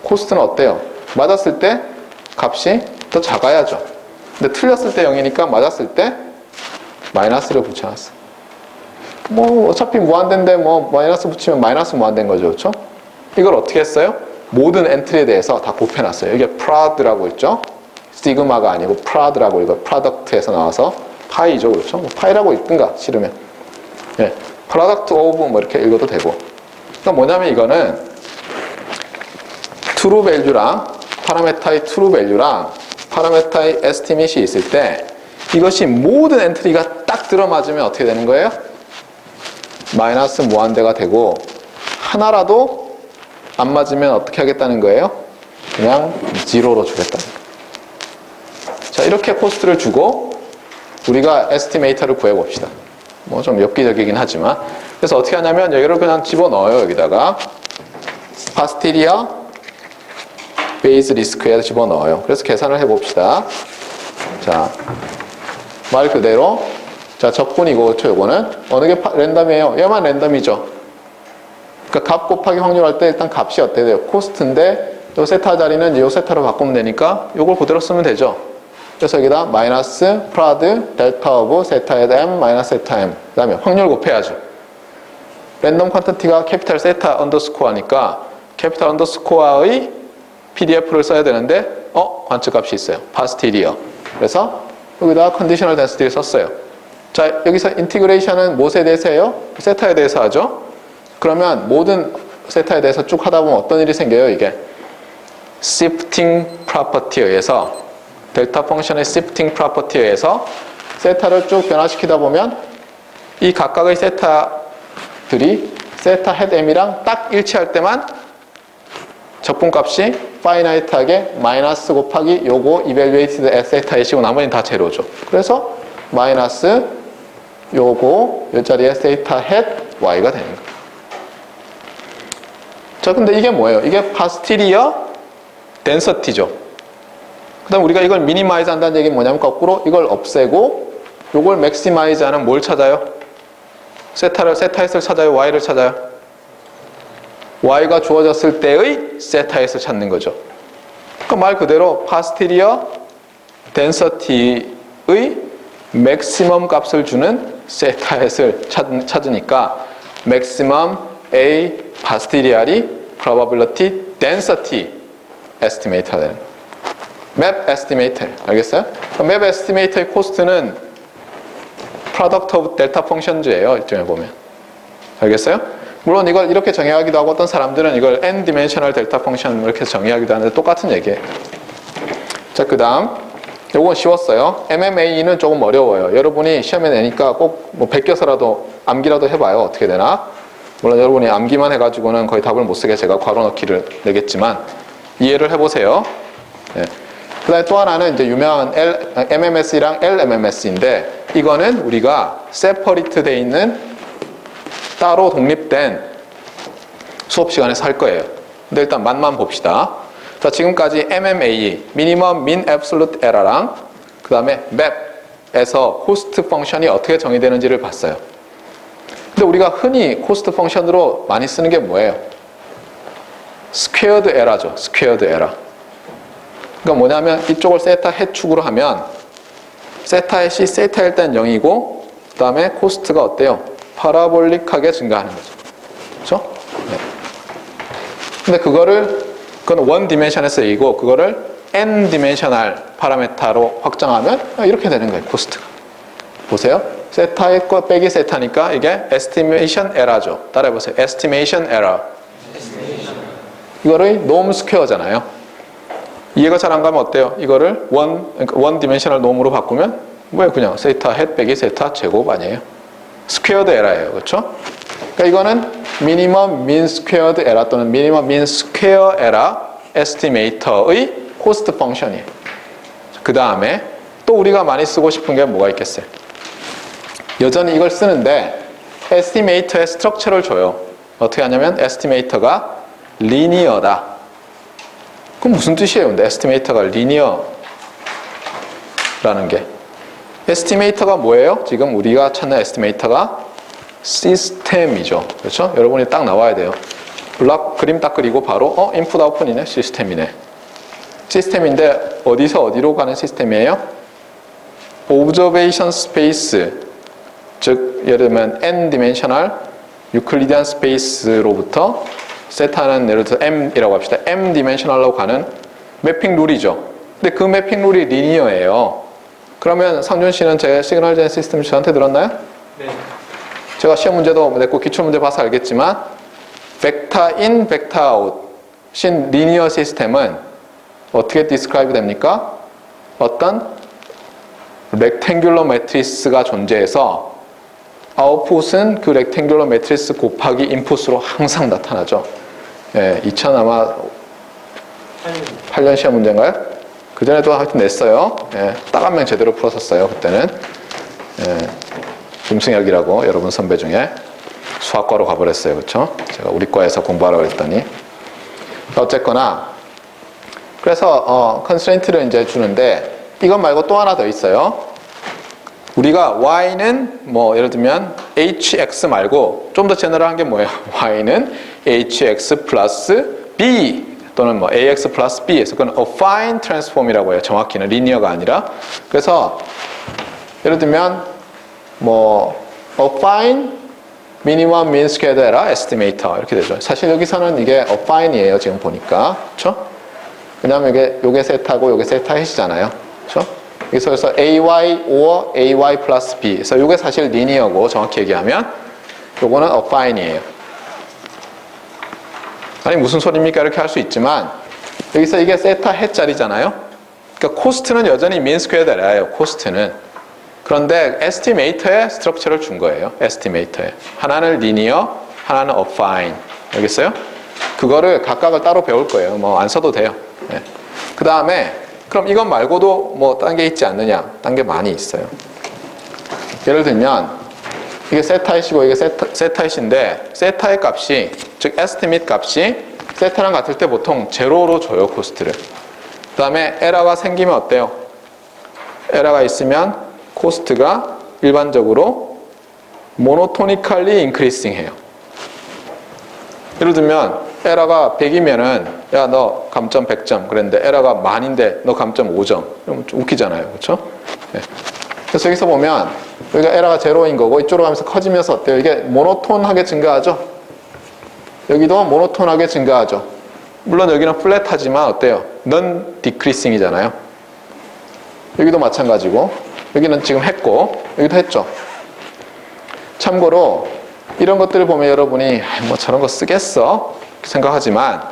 코스트는 어때요? 맞았을 때 값이 더 작아야죠. 근데 틀렸을 때 0이니까 맞았을 때 마이너스를 붙여놨어. 뭐 어차피 무한대인데 뭐 마이너스 붙이면 마이너스 무한대인 거죠, 그렇죠? 이걸 어떻게 했어요? 모든 엔트리에 대해서 다 곱해놨어요. 이게 프라드라고 있죠? 시그마가 아니고 프라드라고, 이거 프로덕트에서 나와서 파이죠, 그렇죠? 뭐 파이라고 읽든가 싫으면. 예, 프로덕트 오브 뭐 이렇게 읽어도 되고. 그러니까 뭐냐면 이거는 트루 밸류랑 파라메타의 트루 밸류랑 파라메타의 에스티밋이 있을 때 이것이 모든 엔트리가 딱 들어맞으면 어떻게 되는 거예요? 마이너스 무한대가 되고, 하나라도 안 맞으면 어떻게 하겠다는 거예요? 그냥 제로로 주겠다는 거예요. 자, 이렇게 코스트를 주고 우리가 에스티메이터를 구해봅시다. 뭐 좀 엽기적이긴 하지만. 그래서 어떻게 하냐면 여기를 그냥 집어넣어요. 여기다가 파스티리아 베이스 리스크에 집어넣어요. 그래서 계산을 해봅시다. 자, 말 그대로 자, 적분이고, 그렇죠? 요거는 어느 게 랜덤이에요? 얘만 랜덤이죠. 그러니까 값 곱하기 확률할 때 일단 값이 어떻게 돼요? 코스트인데 요 세타 자리는 요 세타로 바꾸면 되니까 요걸 그대로 쓰면 되죠. 그래서 여기다 마이너스 프라드 델타 오브 세타의 m 마이너스 세타 m, 그 다음에 확률 곱해야죠. 랜덤 퀀티티가 캐피탈 세타 언더스코어니까 캐피탈 언더스코어의 PDF를 써야 되는데 관측값이 있어요. 파스티리어. 그래서 여기다 컨디셔널 덴시티를 썼어요. 자, 여기서 인티그레이션은 무엇에 대해서 해요? 세타에 대해서 하죠. 그러면 모든 세타에 대해서 쭉 하다 보면 어떤 일이 생겨요? 이게 shifting property에 의해서, 델타 펑션의 shifting property에 의해서 세타를 쭉 변화시키다 보면 이 각각의 세타들이 세타 헤드 m이랑 딱 일치할 때만 적분값이 파이나이트하게 마이너스 곱하기 요거 evaluated at 세타의 시고 나머지는 다 제로죠. 그래서 마이너스 요거 요 자리에 세타 헤드 y가 되는 거예요. 자, 근데 이게 뭐예요? 이게 파스티리어 덴서티죠. 그 다음 우리가 이걸 미니마이즈 한다는 얘기는 뭐냐면 거꾸로 이걸 없애고 요걸 맥시마이즈 하는 뭘 찾아요? 세타햇을 찾아요? y를 찾아요? y가 주어졌을 때의 세타햇을 찾는 거죠. 그러니까 말 그대로 파스티리어 덴서티의 맥시멈 값을 주는 세타햇을 찾으니까 맥시멈 A 파스티리알이 probability density estimate가 되는 거예요. 맵 에스티메이터. 알겠어요? 맵 에스티메이터의 코스트는 product of delta functions예요. 이쯤에 보면. 알겠어요? 물론 이걸 이렇게 정의하기도 하고 어떤 사람들은 이걸 n dimensional delta function 이렇게 정의하기도 하는데 똑같은 얘기예요. 자, 그 다음 요건 쉬웠어요. MMA는 조금 어려워요. 여러분이 시험에 내니까 꼭 뭐 베껴서라도 암기라도 해봐요. 어떻게 되나? 물론 여러분이 암기만 해가지고는 거의 답을 못 쓰게 제가 괄호 넣기를 내겠지만 이해를 해보세요. 네. 그 다음에 또 하나는 이제 유명한 MMS랑 LMMS인데 이거는 우리가 separate 돼 있는 따로 독립된 수업 시간에서 할 거예요. 근데 일단 맛만 봅시다. 자, 지금까지 MMA, Minimum Mean Absolute Error랑 그 다음에 MAP에서 코스트 펑션이 어떻게 정의되는지를 봤어요. 근데 우리가 흔히 코스트 펑션으로 많이 쓰는 게 뭐예요? 스퀘어드 에러죠. 스퀘어드 에러. 그러니까 뭐냐면 이쪽을 세타 해축으로 하면 세타 햇이 세타 일단 0이고 그 다음에 코스트가 어때요? 파라볼릭하게 증가하는 거죠. 그렇죠? 네. 근데 그건 원 디멘션에서 얘기고 그거를 n 디멘셔널 파라메타로 확장하면 이렇게 되는 거예요. 코스트가. 보세요. 세타의 거 빼기 세타니까 이게 estimation error죠. 따라해보세요. estimation error. 이거를 놈 스퀘어잖아요. 이해가 잘 안 가면 어때요? 이거를 원 디멘셔널 놈으로 바꾸면 뭐예요? 그냥 세타 햇 빼기 세타 제곱 아니에요? 스퀘어드 에러예요. 그렇죠? 그러니까 이거는 미니멈 민 스퀘어드 에러 또는 미니멈 민 스퀘어 에러 에스티메이터의 코스트 펑션이에요. 그 다음에 또 우리가 많이 쓰고 싶은 게 뭐가 있겠어요? 여전히 이걸 쓰는데 에스티메이터의 스트럭처를 줘요. 어떻게 하냐면 에스티메이터가 리니어다. 그럼 무슨 뜻이에요? 근데 에스티메이터가 리니어라는 게 에스티메이터가 뭐예요? 지금 우리가 찾는 에스티메이터가 시스템이죠. 그렇죠? 여러분이 딱 나와야 돼요. 그림 딱 그리고 바로 인풋 아웃풋이네. 시스템이네. 시스템인데 어디서 어디로 가는 시스템이에요? 오브저베이션 스페이스, 즉 예를 들면 n 디멘셔널 유클리디안 스페이스로부터 세타는 예를 들어 m이라고 합시다. m 디멘셔널로 가는 매핑 룰이죠. 근데 그 매핑 룰이 리니어예요. 그러면 상준 씨는 제 시그널 제너 시스템 저한테 들었나요? 네. 제가 시험 문제도 냈고 기출 문제 봐서 알겠지만 벡터 인, 벡터 아웃 신 리니어 시스템은 어떻게 디스크라이브 됩니까? 어떤 렉탱귤러 매트리스가 존재해서 아웃풋은 그 렉탱귤러 매트리스 곱하기 인풋으로 항상 나타나죠. 예, 2000 아마 8년 시험 문제인가요? 그전에도 하여튼 냈어요. 예, 딱 한 명 제대로 풀었었어요. 그때는. 예, 김승혁이라고 여러분 선배 중에 수학과로 가버렸어요. 그렇죠? 제가 우리 과에서 공부하라고 했더니. 어쨌거나 그래서 컨스트레인트를 이제 주는데 이것 말고 또 하나 더 있어요. 우리가 y는 뭐 예를 들면 hx 말고 좀 더 제너럴한 게 뭐예요? y는 hx 플러스 b 또는 뭐 ax 플러스 b에서 그건 affine transform이라고 해요. 정확히는 리니어가 아니라. 그래서 예를 들면 뭐 affine minimum mean squared error estimator 이렇게 되죠. 사실 여기서는 이게 affine이에요. 지금 보니까. 그렇죠? 왜냐하면 요게 세타고 요게 세타 헷이잖아요. 그렇죠? 그래서 AY or AY 플러스 B. 그래서 요게 사실 리니어고 정확히 얘기하면 요거는 affine이에요. 아니 무슨 소리입니까? 이렇게 할 수 있지만 여기서 이게 세타 헷짜리잖아요. 그러니까 코스트는 여전히 mean squared error예요. 코스트는. 그런데 에스티메이터에 스트럭처를 준 거예요. 에스티메이터에. 하나는 리니어, 하나는 affine. 알겠어요? 그거를 각각을 따로 배울 거예요. 뭐 안 써도 돼요. 네. 그 다음에 그럼 이것 말고도 뭐 딴 게 있지 않느냐? 딴 게 많이 있어요. 예를 들면 이게 세타잇이고 이게 세타잇인데 세타의 값이 즉 에스티밋 값이 세타랑 같을 때 보통 제로로 줘요. 코스트를. 그 다음에 에러가 생기면 어때요? 에러가 있으면 코스트가 일반적으로 모노토니컬리 인크리싱 해요. 예를 들면 에러가 100이면은 야 너 감점 100점 그랬는데 에러가 만인데 너 감점 5점 이러면 좀 웃기잖아요. 그렇죠? 네. 그래서 여기서 보면 여기가 에러가 제로인 거고 이쪽으로 가면서 커지면서 어때요? 이게 모노톤하게 증가하죠? 여기도 모노톤하게 증가하죠. 물론 여기는 플랫하지만 어때요? 넌 디크리싱이잖아요. 여기도 마찬가지고 여기는 지금 했고 여기도 했죠. 참고로 이런 것들을 보면 여러분이 뭐 저런 거 쓰겠어? 생각하지만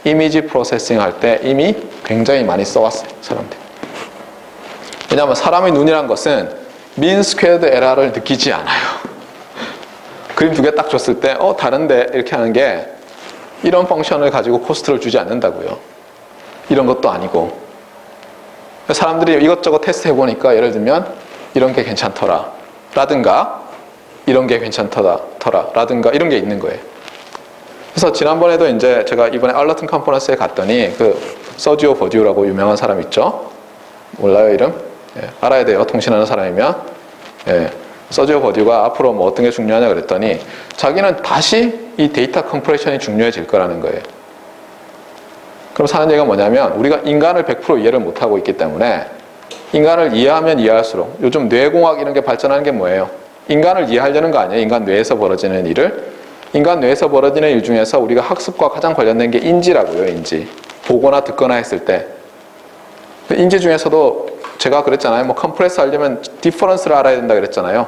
이미지 프로세싱 할 때 이미 굉장히 많이 써왔어요. 사람들. 왜냐하면 사람의 눈이란 것은 mean squared error를 느끼지 않아요. 그림 두 개 딱 줬을 때 다른데 이렇게 하는 게 이런 펑션을 가지고 코스트를 주지 않는다고요. 이런 것도 아니고 사람들이 이것저것 테스트 해보니까 예를 들면 이런 게 괜찮더라 라든가 이런 게 괜찮더라 라든가 이런 게 있는 거예요. 그래서 지난번에도 이제 제가 이번에 알러튼 컨퍼런스에 갔더니 그 서지오 버듀라고 유명한 사람 있죠? 몰라요 이름? 예, 알아야 돼요. 통신하는 사람이면. 예, 서지오 버듀가 앞으로 뭐 어떤 게 중요하냐 그랬더니 자기는 다시 이 데이터 컴프레션이 중요해질 거라는 거예요. 그럼 사는 얘기가 뭐냐면 우리가 인간을 100% 이해를 못하고 있기 때문에 인간을 이해하면 이해할수록 요즘 뇌공학 이런 게 발전하는 게 뭐예요? 인간을 이해하려는 거 아니에요? 인간 뇌에서 벌어지는 일을. 인간 뇌에서 벌어지는 일 중에서 우리가 학습과 가장 관련된 게 인지라고요. 인지. 보거나 듣거나 했을 때. 인지 중에서도 제가 그랬잖아요. 뭐 컴프레스 하려면 디퍼런스를 알아야 된다 그랬잖아요.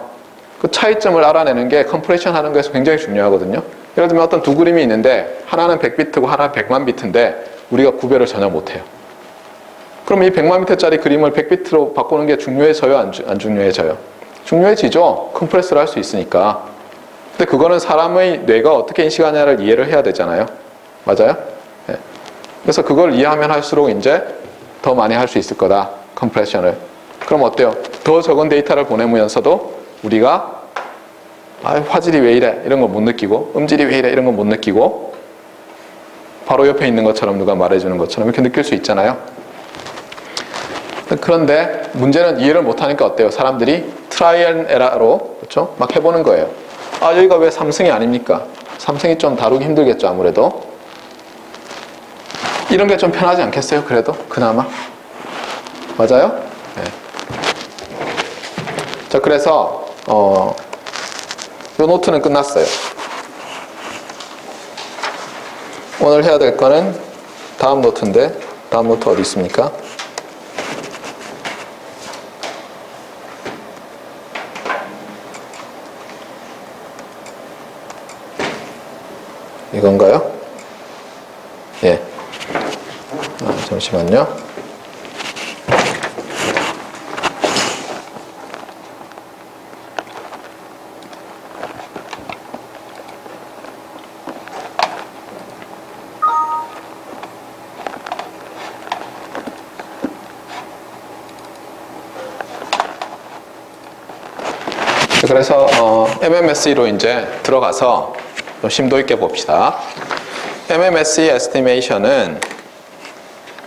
그 차이점을 알아내는 게 컴프레션 하는 거에서 굉장히 중요하거든요. 예를 들면 어떤 두 그림이 있는데 하나는 100비트고 하나는 100만 비트인데 우리가 구별을 전혀 못해요. 그럼 이 100만 비트짜리 그림을 100비트로 바꾸는 게 중요해져요? 안 중요해져요? 중요해지죠. 컴프레스를 할 수 있으니까. 근데 그거는 사람의 뇌가 어떻게 인식하냐를 이해를 해야 되잖아요. 맞아요? 네. 그래서 그걸 이해하면 할수록 이제 더 많이 할 수 있을 거다. 컴프레션을. 그럼 어때요? 더 적은 데이터를 보내면서도 우리가 화질이 왜 이래? 이런 거 못 느끼고 음질이 왜 이래? 이런 거 못 느끼고 바로 옆에 있는 것처럼 누가 말해주는 것처럼 이렇게 느낄 수 있잖아요. 그런데 문제는 이해를 못하니까 어때요? 사람들이 트라이 앤 에러로 그렇죠? 막 해보는 거예요. 여기가 왜 3승이 아닙니까? 삼성이 좀 다루기 힘들겠죠, 아무래도. 이런 게 좀 편하지 않겠어요, 그래도? 그나마? 맞아요? 네. 자, 그래서 요 노트는 끝났어요. 오늘 해야 될 거는 다음 노트인데, 다음 노트 어디 있습니까? 이건가요? 예. 잠시만요. 그래서 MMSE로 이제 들어가서 좀 심도 있게 봅시다. MMSE 에스티메이션은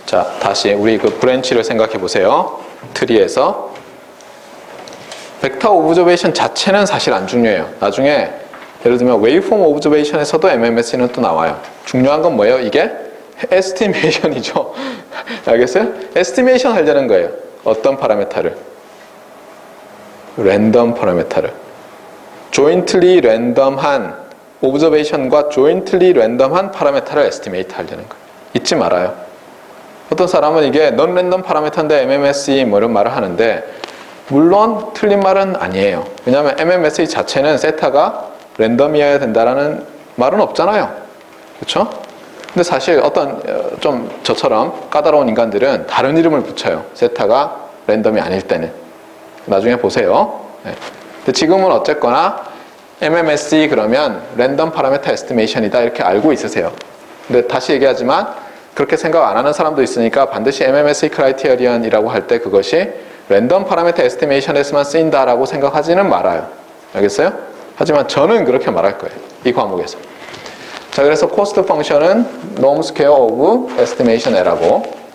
자, 다시 우리 그 브랜치를 생각해 보세요. 트리에서 벡터 오브저베이션 자체는 사실 안 중요해요. 나중에 예를 들면 웨이폼 오브저베이션에서도 MMSE는 또 나와요. 중요한 건 뭐예요? 이게 에스티메이션이죠. 알겠어요? 에스티메이션 하려는 거예요. 어떤 파라미터를? 랜덤 파라미터를. 조인틀리 랜덤한 오브저베이션과 조인틀리 랜덤한 파라미터를 에스티메이트 하려는 거예요. 잊지 말아요. 어떤 사람은 이게 넌 랜덤 파라미터인데 MMSE 뭐 이런 말을 하는데 물론 틀린 말은 아니에요. 왜냐하면 MMSE 자체는 세타가 랜덤이어야 된다라는 말은 없잖아요. 그렇죠? 근데 사실 어떤 좀 저처럼 까다로운 인간들은 다른 이름을 붙여요. 세타가 랜덤이 아닐 때는. 나중에 보세요. 네. 근데 지금은 어쨌거나 MMSE 그러면 랜덤 파라미터 에스티메이션이다 이렇게 알고 있으세요. 근데 다시 얘기하지만 그렇게 생각 안 하는 사람도 있으니까 반드시 MMSE 크라이테리언이라고 할 때 그것이 랜덤 파라미터 에스티메이션에서만 쓰인다라고 생각하지는 말아요. 알겠어요? 하지만 저는 그렇게 말할 거예요. 이 과목에서. 자, 그래서 코스트 펑션은 norm square of estimation error고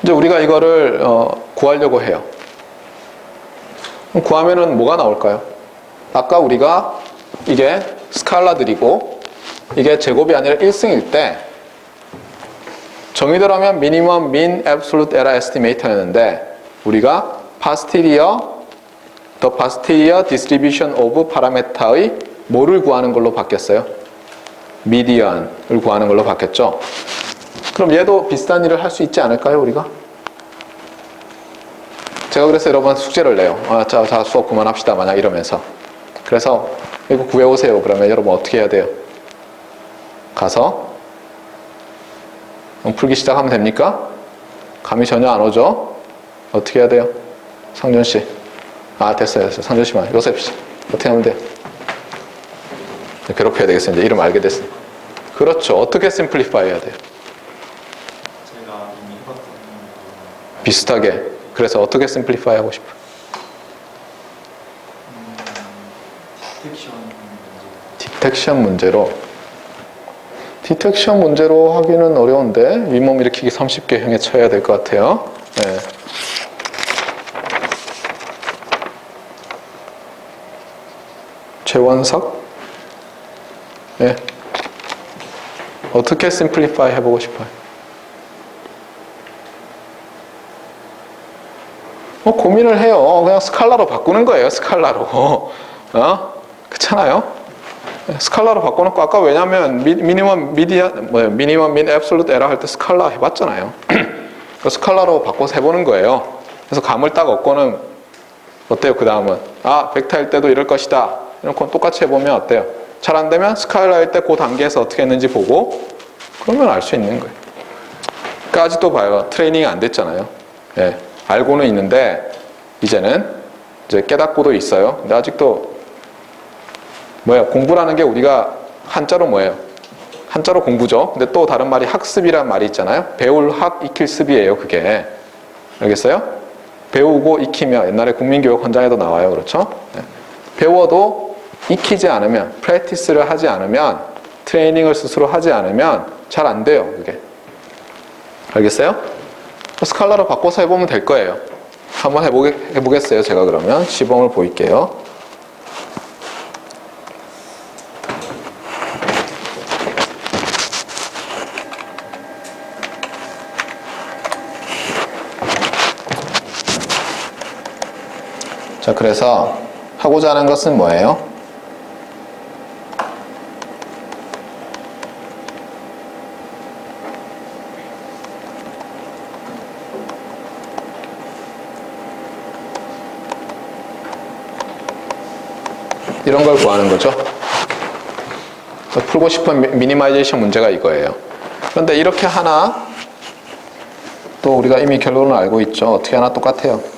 이제 우리가 이거를 구하려고 해요. 그럼 구하면은 뭐가 나올까요? 아까 우리가 이게 스칼라들이고 이게 제곱이 아니라 1승일 때 정의대로 하면 미니멈 민 앱솔루트 에러 에스티메이터였는데 우리가 the posterior distribution of parameter의 뭐를 구하는 걸로 바뀌었어요? 미디언을 구하는 걸로 바뀌었죠. 그럼 얘도 비슷한 일을 할 수 있지 않을까요, 우리가? 제가 그래서 여러분 숙제를 내요. 자, 수업 그만합시다. 만약 이러면서. 그래서 이거 구해오세요. 그러면 여러분 어떻게 해야 돼요? 가서 풀기 시작하면 됩니까? 감이 전혀 안 오죠? 어떻게 해야 돼요? 상준 씨. 됐어요. 상준 씨만. 요셉 씨. 어떻게 하면 돼요? 괴롭혀야 되겠어요. 이제 이름 알게 됐어요. 그렇죠. 어떻게 심플리파이 해야 돼요? 제가 이미 해봤던 비슷하게. 그래서 어떻게 심플리파이 하고 싶어요? 디텍션 문제로. 디텍션 문제로 하기는 어려운데 윗몸 일으키기 30개 형에 쳐야 될 것 같아요. 네. 최원석? 네. 어떻게 심플리파이 해보고 싶어요? 고민을 해요. 그냥 스칼라로 바꾸는 거예요. 스칼라로. 그렇잖아요. 스칼라로 바꿔놓고 아까 왜냐면 미니멈 민 앱솔루트 에러 할 때 스칼라 해봤잖아요. 스칼라로 바꿔서 해보는 거예요. 그래서 감을 딱 얻고는 어때요? 그 다음은 벡터일 때도 이럴 것이다. 이런 건 똑같이 해보면 어때요? 잘 안 되면 스칼라일 때 그 단계에서 어떻게 했는지 보고 그러면 알 수 있는 거예요. 그러니까 아직도 봐요. 트레이닝이 안 됐잖아요. 예, 알고는 있는데 이제는 이제 깨닫고도 있어요. 근데 아직도 공부라는 게 우리가 한자로 뭐예요? 한자로 공부죠. 근데 또 다른 말이 학습이란 말이 있잖아요. 배울 학, 익힐 습이에요, 그게. 알겠어요? 배우고 익히면 옛날에 국민교육 헌장에도 나와요. 그렇죠? 네. 배워도 익히지 않으면, 프랙티스를 하지 않으면, 트레이닝을 스스로 하지 않으면 잘 안 돼요, 그게. 알겠어요? 스칼라로 바꿔서 해보면 될 거예요. 한번 해보겠어요, 제가 그러면. 시범을 보일게요. 자, 그래서 하고자 하는 것은 뭐예요? 이런 걸 구하는 거죠. 풀고 싶은 미니마이제이션 문제가 이거예요. 그런데 이렇게 하나 또 우리가 이미 결론을 알고 있죠. 어떻게 하나 똑같아요.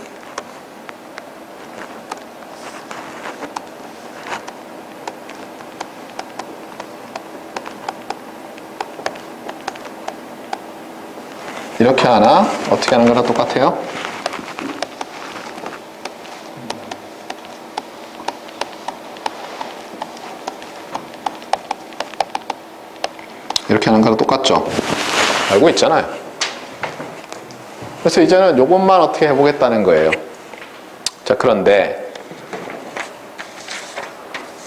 이렇게 하나 어떻게 하는 거랑 똑같아요? 이렇게 하는 거랑 똑같죠? 알고 있잖아요. 그래서 이제는 요것만 어떻게 해보겠다는 거예요. 자, 그런데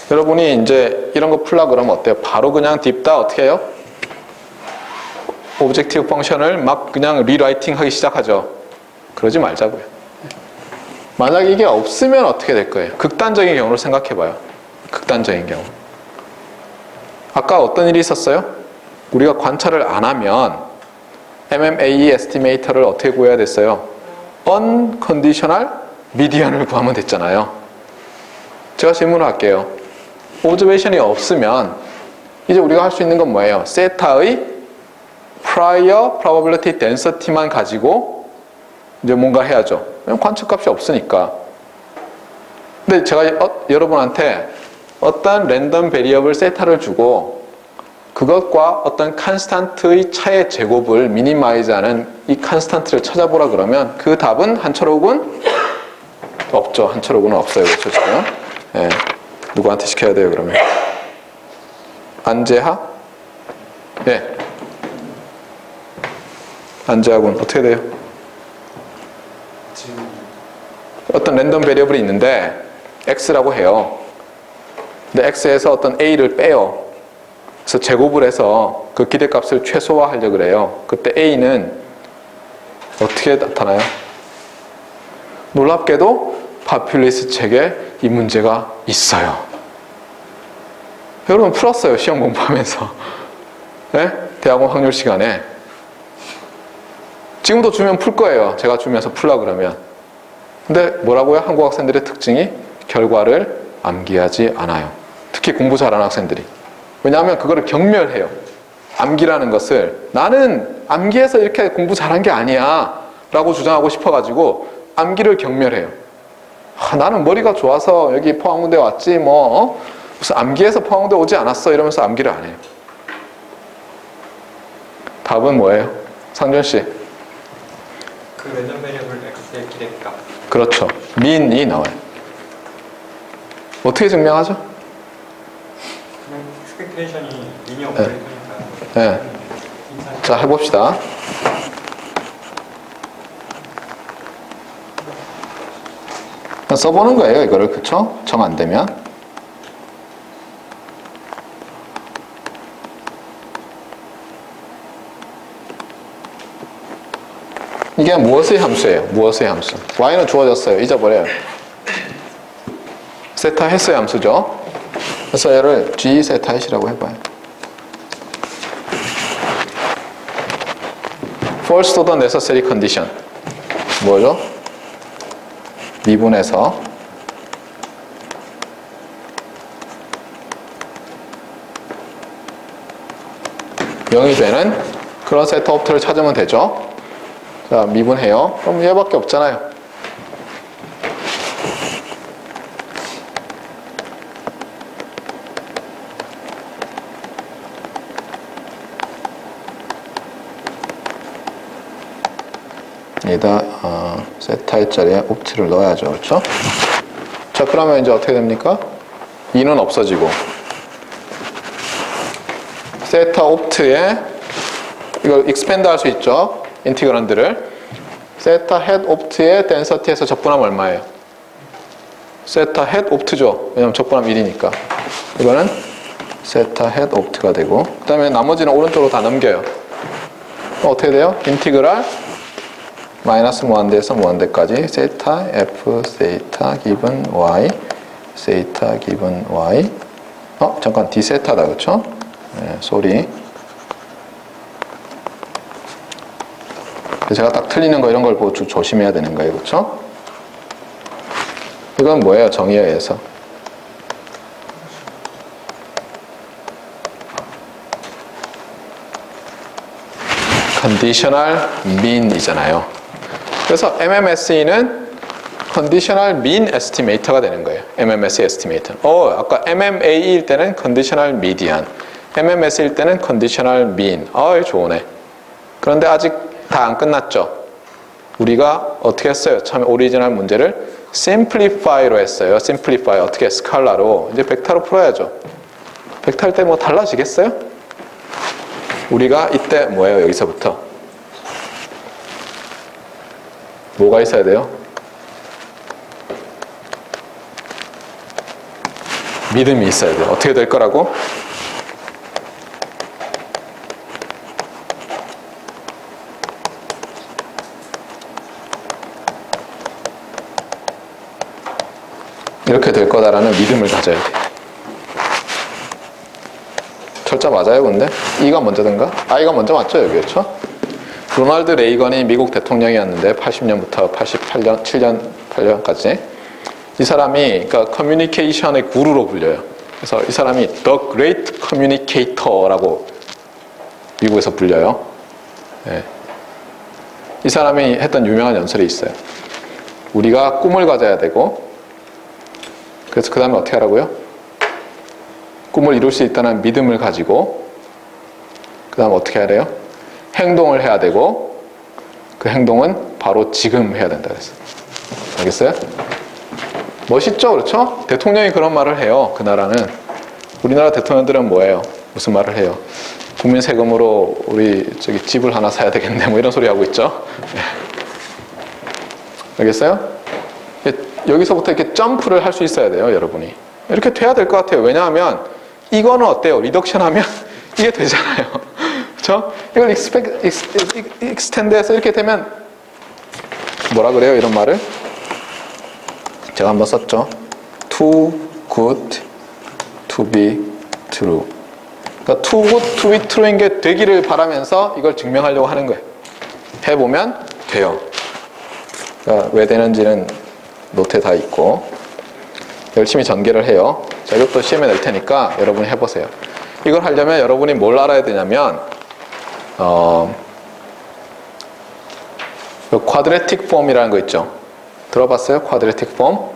여러분이 이제 이런 거 풀라 그러면 어때요? 바로 그냥 딥다 어떻게 해요? 오브젝티브 펑션을 막 그냥 리라이팅 하기 시작하죠. 그러지 말자고요. 만약 이게 없으면 어떻게 될 거예요? 극단적인 경우를 생각해 봐요. 극단적인 경우. 아까 어떤 일이 있었어요? 우리가 관찰을 안 하면 MMA 에스티메이터를 어떻게 구해야 됐어요? Unconditional Median을 구하면 됐잖아요. 제가 질문을 할게요. 오브저베이션이 없으면 이제 우리가 할 수 있는 건 뭐예요? 세타의 prior probability density만 가지고 이제 뭔가 해야죠. 왜냐면 관측값이 없으니까. 근데 제가 여러분한테 어떤 랜덤 베리어블 세타를 주고 그것과 어떤 컨스탄트의 차의 제곱을 미니마이즈하는 이 컨스탄트를 찾아보라 그러면 그 답은 한철옥은 없죠. 한철옥은 없어요. 그렇죠, 지금? 예. 누구한테 시켜야 돼요, 그러면? 안재하? 예. 안재하군 어떻게 돼요? 지금 어떤 랜덤 베리어블이 있는데 x라고 해요. 근데 x에서 어떤 a를 빼요. 그래서 제곱을 해서 그 기대값을 최소화하려고 해요. 그때 a는 어떻게 나타나요? 놀랍게도 파퓰리스 책에 이 문제가 있어요. 여러분 풀었어요. 시험 공부하면서. 네? 대학원 확률 시간에. 지금도 주면 풀 거예요. 제가 주면서 풀라 그러면. 근데 뭐라고요? 한국 학생들의 특징이 결과를 암기하지 않아요. 특히 공부 잘하는 학생들이. 왜냐하면 그거를 경멸해요. 암기라는 것을 나는 암기해서 이렇게 공부 잘한 게 아니야 라고 주장하고 싶어가지고 암기를 경멸해요. 나는 머리가 좋아서 여기 포항공대 왔지 뭐 무슨 암기해서 포항공대 오지 않았어 이러면서 암기를 안 해요. 답은 뭐예요? 상준씨. 그 랜덤 베리어블 x의 기대값. 그렇죠. 민이 나와요. 어떻게 증명하죠? 그냥 익스펙테이션이 리니어 오퍼레이터니까. 네. 자, 해봅시다. 써보는 거예요, 이거를. 그쵸? 정 안 되면. 이게 무엇의 함수예요? 무엇의 함수? y는 주어졌어요. 잊어버려요. 세타 햇의 함수죠. 그래서 얘를 g 세타 햇이라고 해봐요. First order necessary condition. 뭐죠? 미분에서 (0이) 되는 그런 세타 옵트를 찾으면 되죠. 자, 미분해요. 그럼 얘밖에 없잖아요. 여기다 세타의 자리에 옵트를 넣어야죠. 그렇죠? 자, 그러면 이제 어떻게 됩니까? 2는 없어지고 세타 옵트에 이걸 익스펜드 할 수 있죠. 인티그란드를. 세타 헷 옵트의 덴서티에서 적분하면 얼마예요? 세타 헷 옵트죠. 왜냐면 적분하면 1이니까. 이거는 세타 헷 옵트가 되고 그 다음에 나머지는 오른쪽으로 다 넘겨요. 어떻게 돼요? 인티그랄 마이너스 무한대에서 무한대까지 세타 f 세타 기분 y 세타 기분 y 잠깐 d 세타다 그쵸? 네, 소리. 제가 딱 틀리는 거 이런 걸 보고 조심해야 되는 거예요 그쵸? 이건 뭐예요? 정의에 의해서 conditional mean이잖아요. 그래서 MMSE는 conditional mean estimator가 되는 거예요. MMSE estimator. 아까 MMAE일 때는 conditional median, MMS일 때는 conditional mean. 이거 좋으네. 그런데 아직 다 안 끝났죠. 우리가 어떻게 했어요? 처음에 오리지널 문제를 simplify로 했어요. simplify 어떻게 스칼라로. 이제 벡터로 풀어야죠. 벡터 할 때 뭐 달라지겠어요? 우리가 이때 뭐예요? 여기서부터 뭐가 있어야 돼요? 믿음이 있어야 돼요. 어떻게 될 거라고? 이렇게 될 거다라는 믿음을 가져야 돼요. 철자 맞아요, 근데? E가 먼저든가? I가 먼저 맞죠, 여기, 그렇죠? 로널드 레이건이 미국 대통령이었는데 80년부터 88년, 7년, 8년까지 이 사람이 그러니까 커뮤니케이션의 구루로 불려요. 그래서 이 사람이 The Great Communicator라고 미국에서 불려요. 네. 이 사람이 했던 유명한 연설이 있어요. 우리가 꿈을 가져야 되고 그래서 그 다음에 어떻게 하라고요? 꿈을 이룰 수 있다는 믿음을 가지고 그 다음 어떻게 해야 돼요? 행동을 해야 되고 그 행동은 바로 지금 해야 된다 그랬어요. 알겠어요? 멋있죠? 그렇죠? 대통령이 그런 말을 해요. 그 나라는. 우리나라 대통령들은 뭐예요? 무슨 말을 해요? 국민 세금으로 우리 집을 하나 사야 되겠네 뭐 이런 소리 하고 있죠? 알겠어요? 여기서부터 이렇게 점프를 할 수 있어야 돼요, 여러분이. 이렇게 돼야 될 것 같아요. 왜냐하면 이거는 어때요? 리덕션 하면 이게 되잖아요. 그렇죠? 이걸 익스텐드해서 이렇게 되면 뭐라 그래요? 이런 말을 제가 한번 썼죠. Too good to be true. 그러니까 too good to be true인 게 되기를 바라면서 이걸 증명하려고 하는 거예요. 해보면 돼요. 그러니까 왜 되는지는 노트에 다 있고 열심히 전개를 해요. 자, 이것도 시험에 낼 테니까 여러분이 해보세요. 이걸 하려면 여러분이 뭘 알아야 되냐면 쿼드래틱 폼이라는 거 있죠. 들어봤어요? 쿼드래틱 폼?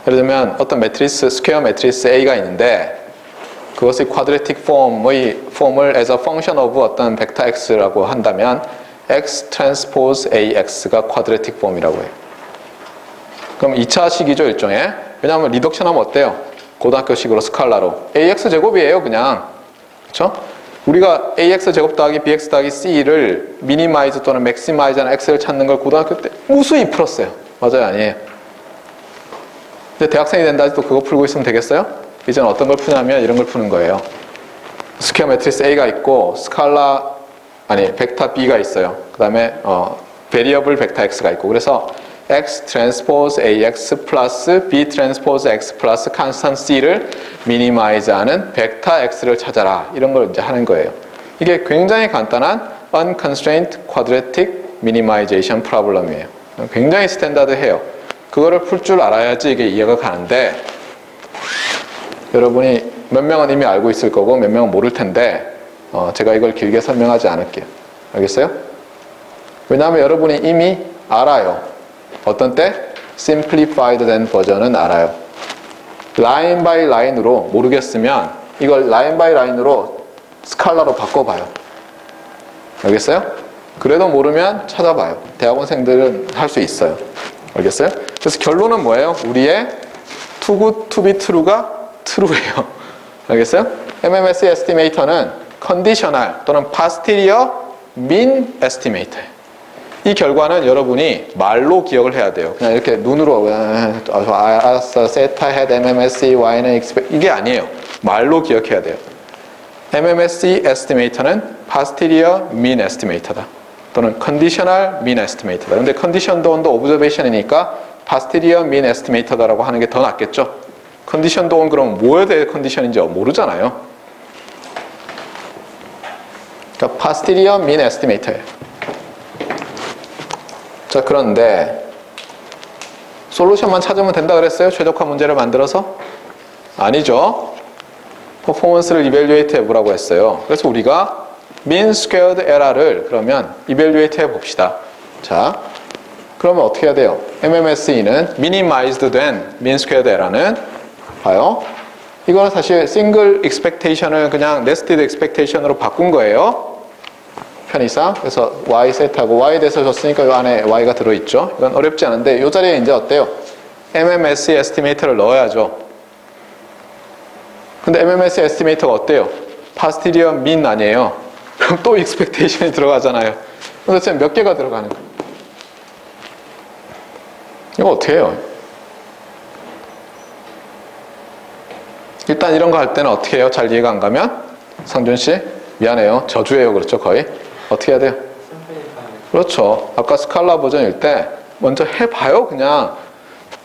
예를 들면 어떤 매트리스, 스퀘어 매트리스 A가 있는데 그것의 쿼드래틱 폼을 as a function of 어떤 벡터 X라고 한다면 X 트랜스포즈 AX가 쿼드래틱 폼이라고 해요. 그럼 2차식이죠, 일종의. 왜냐하면 리덕션 하면 어때요? 고등학교식으로 스칼라로. AX 제곱이에요, 그냥. 그쵸? 우리가 AX 제곱 더하기 BX 더하기 C를 미니마이즈 또는 맥시마이즈하는 X를 찾는 걸 고등학교 때 무수히 풀었어요. 맞아요, 아니에요? 근데 대학생이 된다 해도 그거 풀고 있으면 되겠어요? 이제는 어떤 걸 푸냐면 이런 걸 푸는 거예요. 스퀘어 매트리스 A가 있고 벡터 B가 있어요. 그 다음에 베리어블 벡터 X가 있고 그래서 X 트랜스포즈 AX 플러스 B 트랜스포즈 X 플러스 컨스턴트 C를 미니마이즈하는 벡터 X를 찾아라. 이런 걸 이제 하는 거예요. 이게 굉장히 간단한 unconstrained quadratic minimization problem이에요. 굉장히 스탠다드해요. 그거를 풀 줄 알아야지 이게 이해가 가는데 여러분이 몇 명은 이미 알고 있을 거고 몇 명은 모를 텐데 제가 이걸 길게 설명하지 않을게요. 알겠어요? 왜냐하면 여러분이 이미 알아요. 어떤 때? simplified 된 버전은 알아요. 라인 바이 라인으로 모르겠으면 이걸 라인 바이 라인으로 스칼라로 바꿔봐요. 알겠어요? 그래도 모르면 찾아봐요. 대학원생들은 할 수 있어요. 알겠어요? 그래서 결론은 뭐예요? 우리의 too good to be true가 true예요. 알겠어요? MMSE estimator는 conditional 또는 posterior mean estimator. 이 결과는 여러분이 말로 기억을 해야 돼요. 그냥 이렇게 눈으로 알았어, 세타 헤드 MMSE Y는 expect 이게 아니에요. 말로 기억해야 돼요. MMSE estimator는 posterior mean estimator다. 또는 conditional mean estimate다. 근데 conditioned on도 observation이니까 posterior mean estimate다라고 하는 게 더 낫겠죠. conditioned on 그럼 뭐에 대해 컨디션인지 모르잖아요. 그러니까 posterior mean estimate예요. 자, 그런데 솔루션만 찾으면 된다 그랬어요? 최적화 문제를 만들어서? 아니죠. 퍼포먼스를 이벨리에이트 해보라고 했어요. 그래서 우리가 mean squared error를 그러면 이벨리에이트 해봅시다. 자, 그러면 어떻게 해야 돼요? MMSE는 minimized 된 mean squared error는 봐요. 이거는 사실 single expectation을 그냥 nested expectation으로 바꾼 거예요. 편의상. 그래서 y 셋하고 y에 대해서 줬으니까 이 안에 y가 들어있죠. 이건 어렵지 않은데 이 자리에 이제 어때요? MMSE 에스티메이터를 넣어야죠. 근데 MMSE 에스티메이터가 어때요? posterior mean 아니에요. 그럼 또 expectation이 들어가잖아요. 그럼 도대체 몇 개가 들어가는 거예요? 이거 어떻게 해요? 일단 이런 거 할 때는 어떻게 해요? 잘 이해가 안 가면? 상준 씨? 미안해요. 저주예요. 그렇죠? 거의? 어떻게 해야 돼요? 그렇죠. 아까 스칼라 버전일 때 먼저 해봐요. 그냥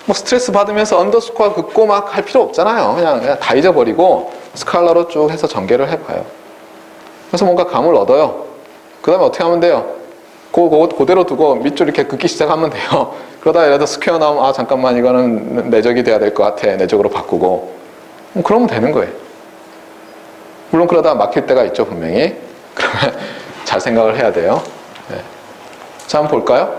뭐 스트레스 받으면서 언더스코어 긋고 막 할 필요 없잖아요. 그냥 다 잊어버리고 스칼라로 쭉 해서 전개를 해봐요. 그래서 뭔가 감을 얻어요. 그 다음에 어떻게 하면 돼요? 그대로 두고 밑줄 이렇게 긋기 시작하면 돼요. 그러다 예를 들어 스퀘어 나오면 아 잠깐만 이거는 내적이 돼야 될 것 같아. 내적으로 바꾸고 그러면 되는 거예요. 물론 그러다 막힐 때가 있죠. 분명히. 그러면 잘 생각을 해야 돼요. 네. 자, 한번 볼까요?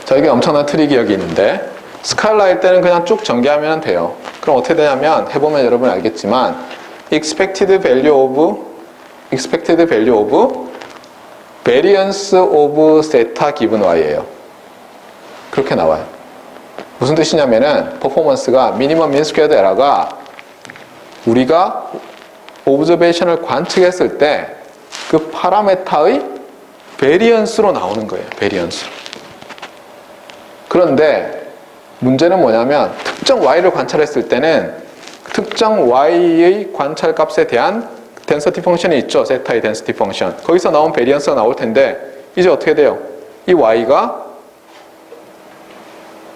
자, 이게 엄청난 트릭이 여기 있는데 스칼라일 때는 그냥 쭉 전개하면 돼요. 그럼 어떻게 되냐면 해보면 여러분 알겠지만 expected value of variance of theta given y예요. 그렇게 나와요. 무슨 뜻이냐면은 퍼포먼스가 minimum mean squared error가 우리가 오브저베이션을 관측했을 때 그 파라메타의 베리언스로 나오는 거예요. 베리언스로. 그런데 문제는 뭐냐면 특정 y를 관찰했을 때는 특정 y의 관찰 값에 대한 덴서티 펑션이 있죠. 세타의 덴서티 펑션. 거기서 나온 베리언스가 나올 텐데 이제 어떻게 돼요? 이 y가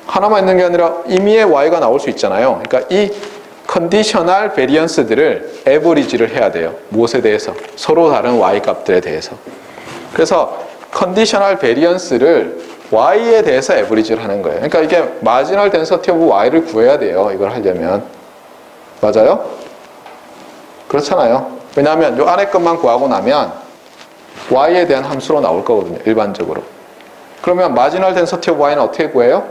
하나만 있는 게 아니라 임의의 y가 나올 수 있잖아요. 그러니까 이 컨디셔널 베리언스들을 에버리지를 해야 돼요. 무엇에 대해서? 서로 다른 y 값들에 대해서. 그래서 컨디셔널 베리언스를 y에 대해서 에버리지를 하는 거예요. 그러니까 이게 마지널 덴서티 오브 y를 구해야 돼요. 이걸 하려면. 맞아요? 그렇잖아요. 왜냐하면 이 안에 것만 구하고 나면 y에 대한 함수로 나올 거거든요. 일반적으로. 그러면 마지널 덴서티 오브 y는 어떻게 구해요?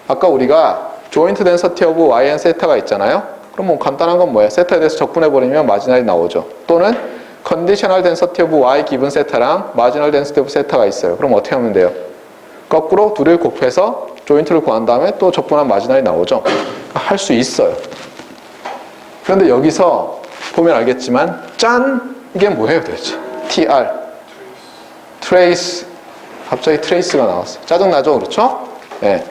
아까 우리가 조인트 덴서티 오브 y and 세타가 있잖아요. 그럼 뭐 간단한 건 뭐예요? 세타에 대해서 적분해버리면 마지널이 나오죠. 또는 컨디셔널 덴서티 오브 y 기분 세타랑 마지널 덴서티 오브 세타가 있어요. 그럼 어떻게 하면 돼요? 거꾸로 둘을 곱해서 조인트를 구한 다음에 또 적분한 마지널이 나오죠. 할 수 있어요. 그런데 여기서 보면 알겠지만 짠! 이게 뭐예요 도대체? TR 트레이스. 갑자기 트레이스가 나왔어요. 짜증나죠? 그렇죠? 네.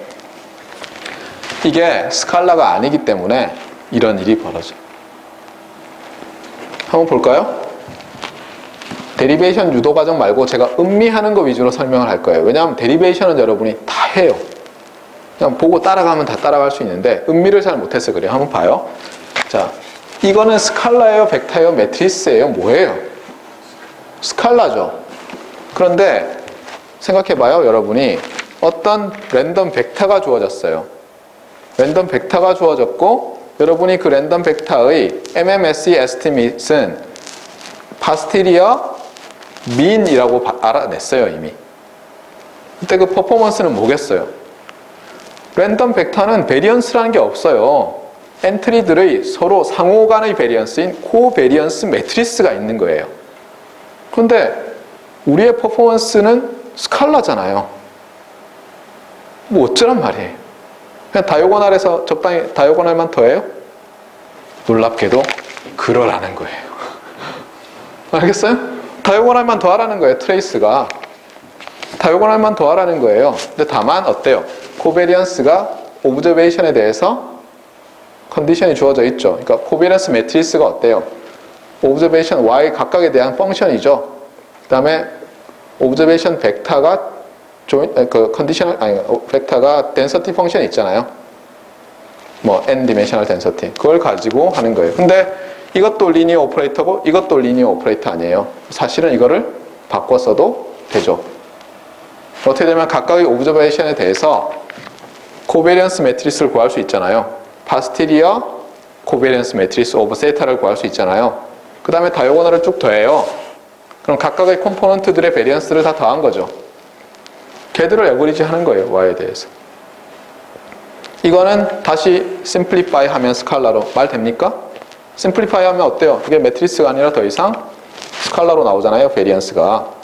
이게 스칼라가 아니기 때문에 이런 일이 벌어져요. 한번 볼까요? 데리베이션 유도 과정 말고 제가 음미하는 거 위주로 설명을 할 거예요. 왜냐하면 데리베이션은 여러분이 다 해요. 그냥 보고 따라가면 다 따라갈 수 있는데 음미를 잘 못해서 그래요. 한번 봐요. 자, 이거는 스칼라예요? 벡터예요? 매트리스예요? 뭐예요? 스칼라죠. 그런데 생각해봐요. 여러분이 어떤 랜덤 벡터가 주어졌어요. 랜덤 벡터가 주어졌고 여러분이 그 랜덤 벡터의 MMSE 에스티메이트는 posterior mean이라고 알아냈어요. 이미. 그때 그 퍼포먼스는 뭐겠어요? 랜덤 벡터는 베리언스라는 게 없어요. 엔트리들의 서로 상호 간의 베리언스인 코베리언스 매트리스가 있는 거예요. 그런데 우리의 퍼포먼스는 스칼라잖아요. 뭐 어쩌란 말이에요. 그냥 다이고널에서 적당히 다이고널만 더해요? 놀랍게도 그러라는 거예요. 알겠어요? 다이고널만 더하라는 거예요. 트레이스가. 다이고널만 더하라는 거예요. 근데 다만 어때요? 코베리언스가 오브저베이션에 대해서 컨디션이 주어져 있죠. 그러니까 코베리언스 매트리스가 어때요? observation y 각각에 대한 펑션이죠. 그 다음에 observation 벡터가 컨디셔널 벡터가 density 펑션 있잖아요. 뭐 n dimensional density 그걸 가지고 하는 거예요. 근데 이것도 리니어 오퍼레이터고 이것도 리니어 오퍼레이터 아니에요. 사실은 이거를 바꿔 써도 되죠. 어떻게 되면 각각의 observation에 대해서 코베리언스 매트리스를 구할 수 있잖아요. 파스티리어 코베리언스 매트리스 오브 세타를 구할 수 있잖아요. 그 다음에 다이고널을 쭉 더해요. 그럼 각각의 컴포넌트들의 베리언스를 다 더한 거죠. 걔들을 에버리지 하는 거예요. y에 대해서. 이거는 다시 심플리파이 하면 스칼라로 말 됩니까? 심플리파이 하면 어때요? 이게 매트리스가 아니라 더 이상 스칼라로 나오잖아요. 베리언스가.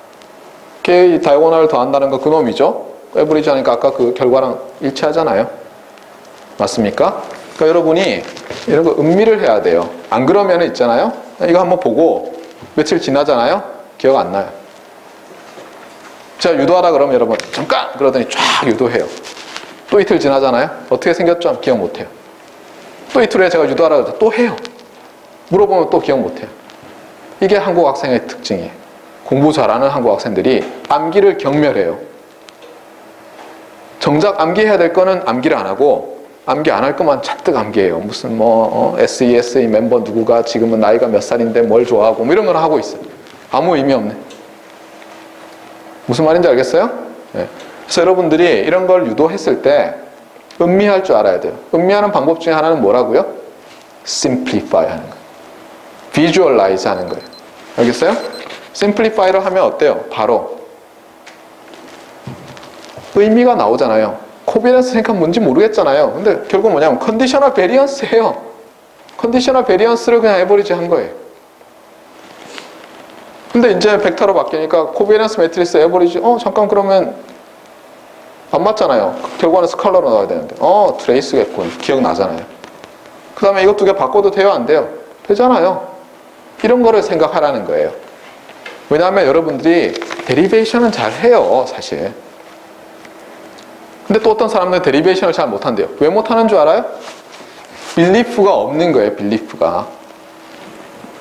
걔 다이고널을 더한다는 거 그놈이죠. 에버리지 하니까 아까 그 결과랑 일치하잖아요. 맞습니까? 그러니까 여러분이 이런 거 음미를 해야 돼요. 안 그러면 있잖아요. 이거 한번 보고 며칠 지나잖아요. 기억 안 나요. 제가 유도하라 그러면 여러분 잠깐! 그러더니 쫙 유도해요. 또 이틀 지나잖아요. 어떻게 생겼죠? 기억 못해요. 또 이틀 후에 제가 유도하라 그러죠. 또 해요. 물어보면 또 기억 못해요. 이게 한국 학생의 특징이에요. 공부 잘하는 한국 학생들이 암기를 경멸해요. 정작 암기해야 될 거는 암기를 안 하고 암기 안 할 것만 잔뜩 암기해요. 무슨 SESA 멤버 누구가 지금은 나이가 몇 살인데 뭘 좋아하고 뭐 이런 걸 하고 있어요. 아무 의미 없네. 무슨 말인지 알겠어요? 네. 그래서 여러분들이 이런 걸 유도했을 때 음미할 줄 알아야 돼요. 음미하는 방법 중에 하나는 뭐라고요? simplify 하는 거예요. visualize 하는 거예요. 알겠어요? simplify를 하면 어때요? 바로 의미가 나오잖아요. 코비런스 생각 뭔지 모르겠잖아요. 근데 결국 뭐냐면 컨디셔널 베리언스예요. 컨디셔널 베리언스를 그냥 에버리지 한 거예요. 근데 이제 벡터로 바뀌니까 코비런스 매트리스 에버리지 잠깐 그러면 안 맞잖아요. 결과는 스칼라로 나와야 되는데 트레이스겠군. 기억나잖아요. 그 다음에 이것 두 개 바꿔도 돼요? 안 돼요? 되잖아요. 이런 거를 생각하라는 거예요. 왜냐하면 여러분들이 데리베이션은 잘 해요. 사실. 근데 또 어떤 사람들은 데리베이션을 잘 못한대요. 왜 못하는 줄 알아요? 빌리프가 없는 거예요. 빌리프가.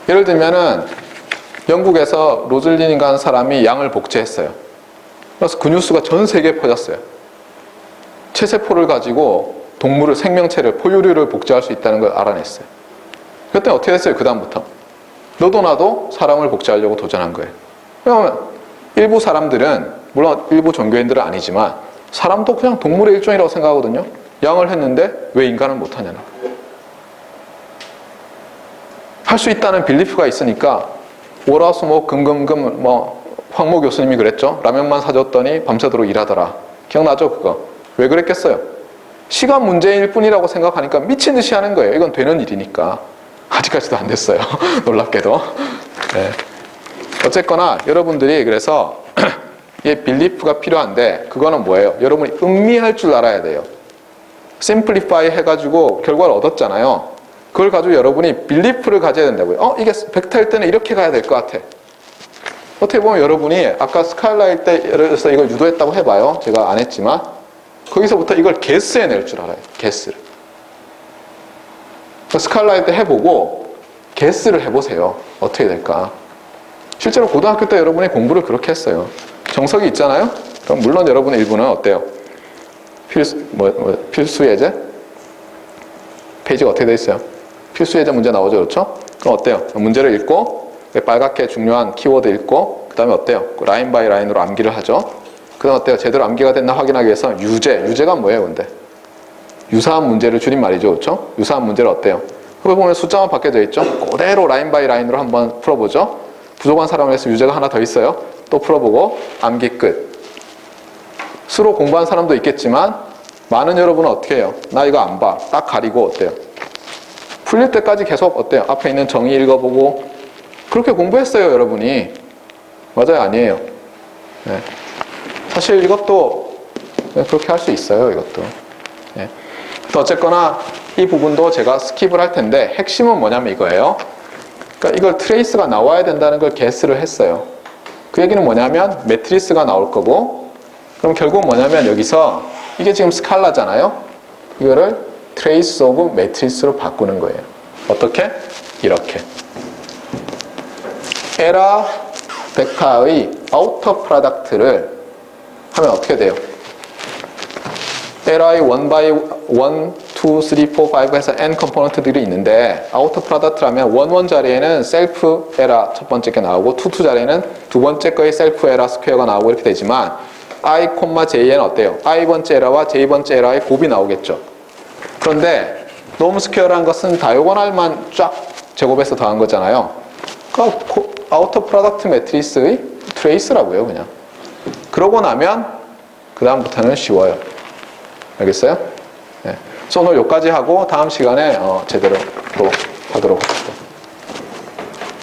예를 들면은 영국에서 로즐린인가 하는 사람이 양을 복제했어요. 그래서 그 뉴스가 전 세계에 퍼졌어요. 체세포를 가지고 동물을, 생명체를, 포유류를 복제할 수 있다는 걸 알아냈어요. 그때 어떻게 됐어요? 그 다음부터 너도 나도 사람을 복제하려고 도전한 거예요. 왜냐하면 일부 사람들은, 물론 일부 종교인들은 아니지만 사람도 그냥 동물의 일종이라고 생각하거든요. 양을 했는데 왜 인간은 못하냐는 거예요. 할 수 있다는 빌리프가 있으니까 월화수목 금금금 황모 교수님이 그랬죠. 라면만 사줬더니 밤새도록 일하더라. 기억나죠? 그거. 왜 그랬겠어요? 시간 문제일 뿐이라고 생각하니까 미친 듯이 하는 거예요. 이건 되는 일이니까. 아직까지도 안 됐어요. 놀랍게도. 네. 어쨌거나 여러분들이 그래서 이 빌리프가 필요한데 그거는 뭐예요? 여러분이 음미할 줄 알아야 돼요. 심플리파이 해가지고 결과를 얻었잖아요. 그걸 가지고 여러분이 빌리프를 가져야 된다고요. 이게 벡터일 때는 이렇게 가야 될 것 같아. 어떻게 보면 여러분이 아까 스칼라일 때 예를 들어서 이걸 유도했다고 해봐요. 제가 안 했지만 거기서부터 이걸 게스해낼 줄 알아요. 게스를. 스칼라일 때 해보고 게스를 해보세요. 어떻게 될까? 실제로 고등학교 때 여러분이 공부를 그렇게 했어요. 정석이 있잖아요. 그럼 물론 여러분의 일부는 어때요? 필수 예제? 페이지가 어떻게 돼 있어요? 필수 예제 문제 나오죠, 그렇죠? 그럼 어때요? 문제를 읽고 빨갛게 중요한 키워드 읽고 그 다음에 어때요? 라인 바이 라인으로 암기를 하죠. 그 다음 어때요? 제대로 암기가 됐나 확인하기 위해서 유제가 뭐예요, 근데? 유사한 문제를 줄인 말이죠, 그렇죠? 유사한 문제를 어때요? 그걸 보면 숫자만 바뀌어져 있죠? 그대로 라인 바이 라인으로 한번 풀어보죠. 부족한 사람을 해서 유제가 하나 더 있어요. 또 풀어보고 암기 끝. 수로 공부한 사람도 있겠지만 많은 여러분은 어떻게 해요? 나 이거 안 봐. 딱 가리고 어때요? 풀릴 때까지 계속 어때요? 앞에 있는 정의 읽어보고 그렇게 공부했어요, 여러분이. 맞아요, 아니에요? 네. 사실 이것도 그렇게 할 수 있어요, 이것도. 네. 어쨌거나 이 부분도 제가 스킵을 할 텐데 핵심은 뭐냐면 이거예요. 그러니까 이걸 트레이스가 나와야 된다는 걸 게스를 했어요. 그 얘기는 뭐냐면 매트리스가 나올 거고 그럼 결국 뭐냐면 여기서 이게 지금 스칼라잖아요. 이거를 트레이스 오브 매트리스로 바꾸는 거예요. 어떻게? 이렇게. 에라 벡터의 아우터 프로덕트를 하면 어떻게 돼요? 에라의 1 by 1, 2, 3, 4, 5 해서 n 컴포넌트들이 있는데 아우터 프로덕트라면 1, 1 자리에는 셀프 에라 첫 번째 게 나오고 2, 2 자리에는 두 번째 거의 셀프 에라 스퀘어가 나오고 이렇게 되지만 i, j는 어때요? i 번째 에라와 j 번째 에라의 곱이 나오겠죠. 그런데 노무 스퀘어라는 것은 다이고널만 쫙 제곱해서 더한 거잖아요. 그러니까 아우터 프로덕트 매트리스의 트레이스라고요, 그냥. 그러고 나면 그 다음부터는 쉬워요. 알겠어요? 네. 그래서 오늘 여기까지 하고 다음 시간에 제대로 또 하도록 합시다.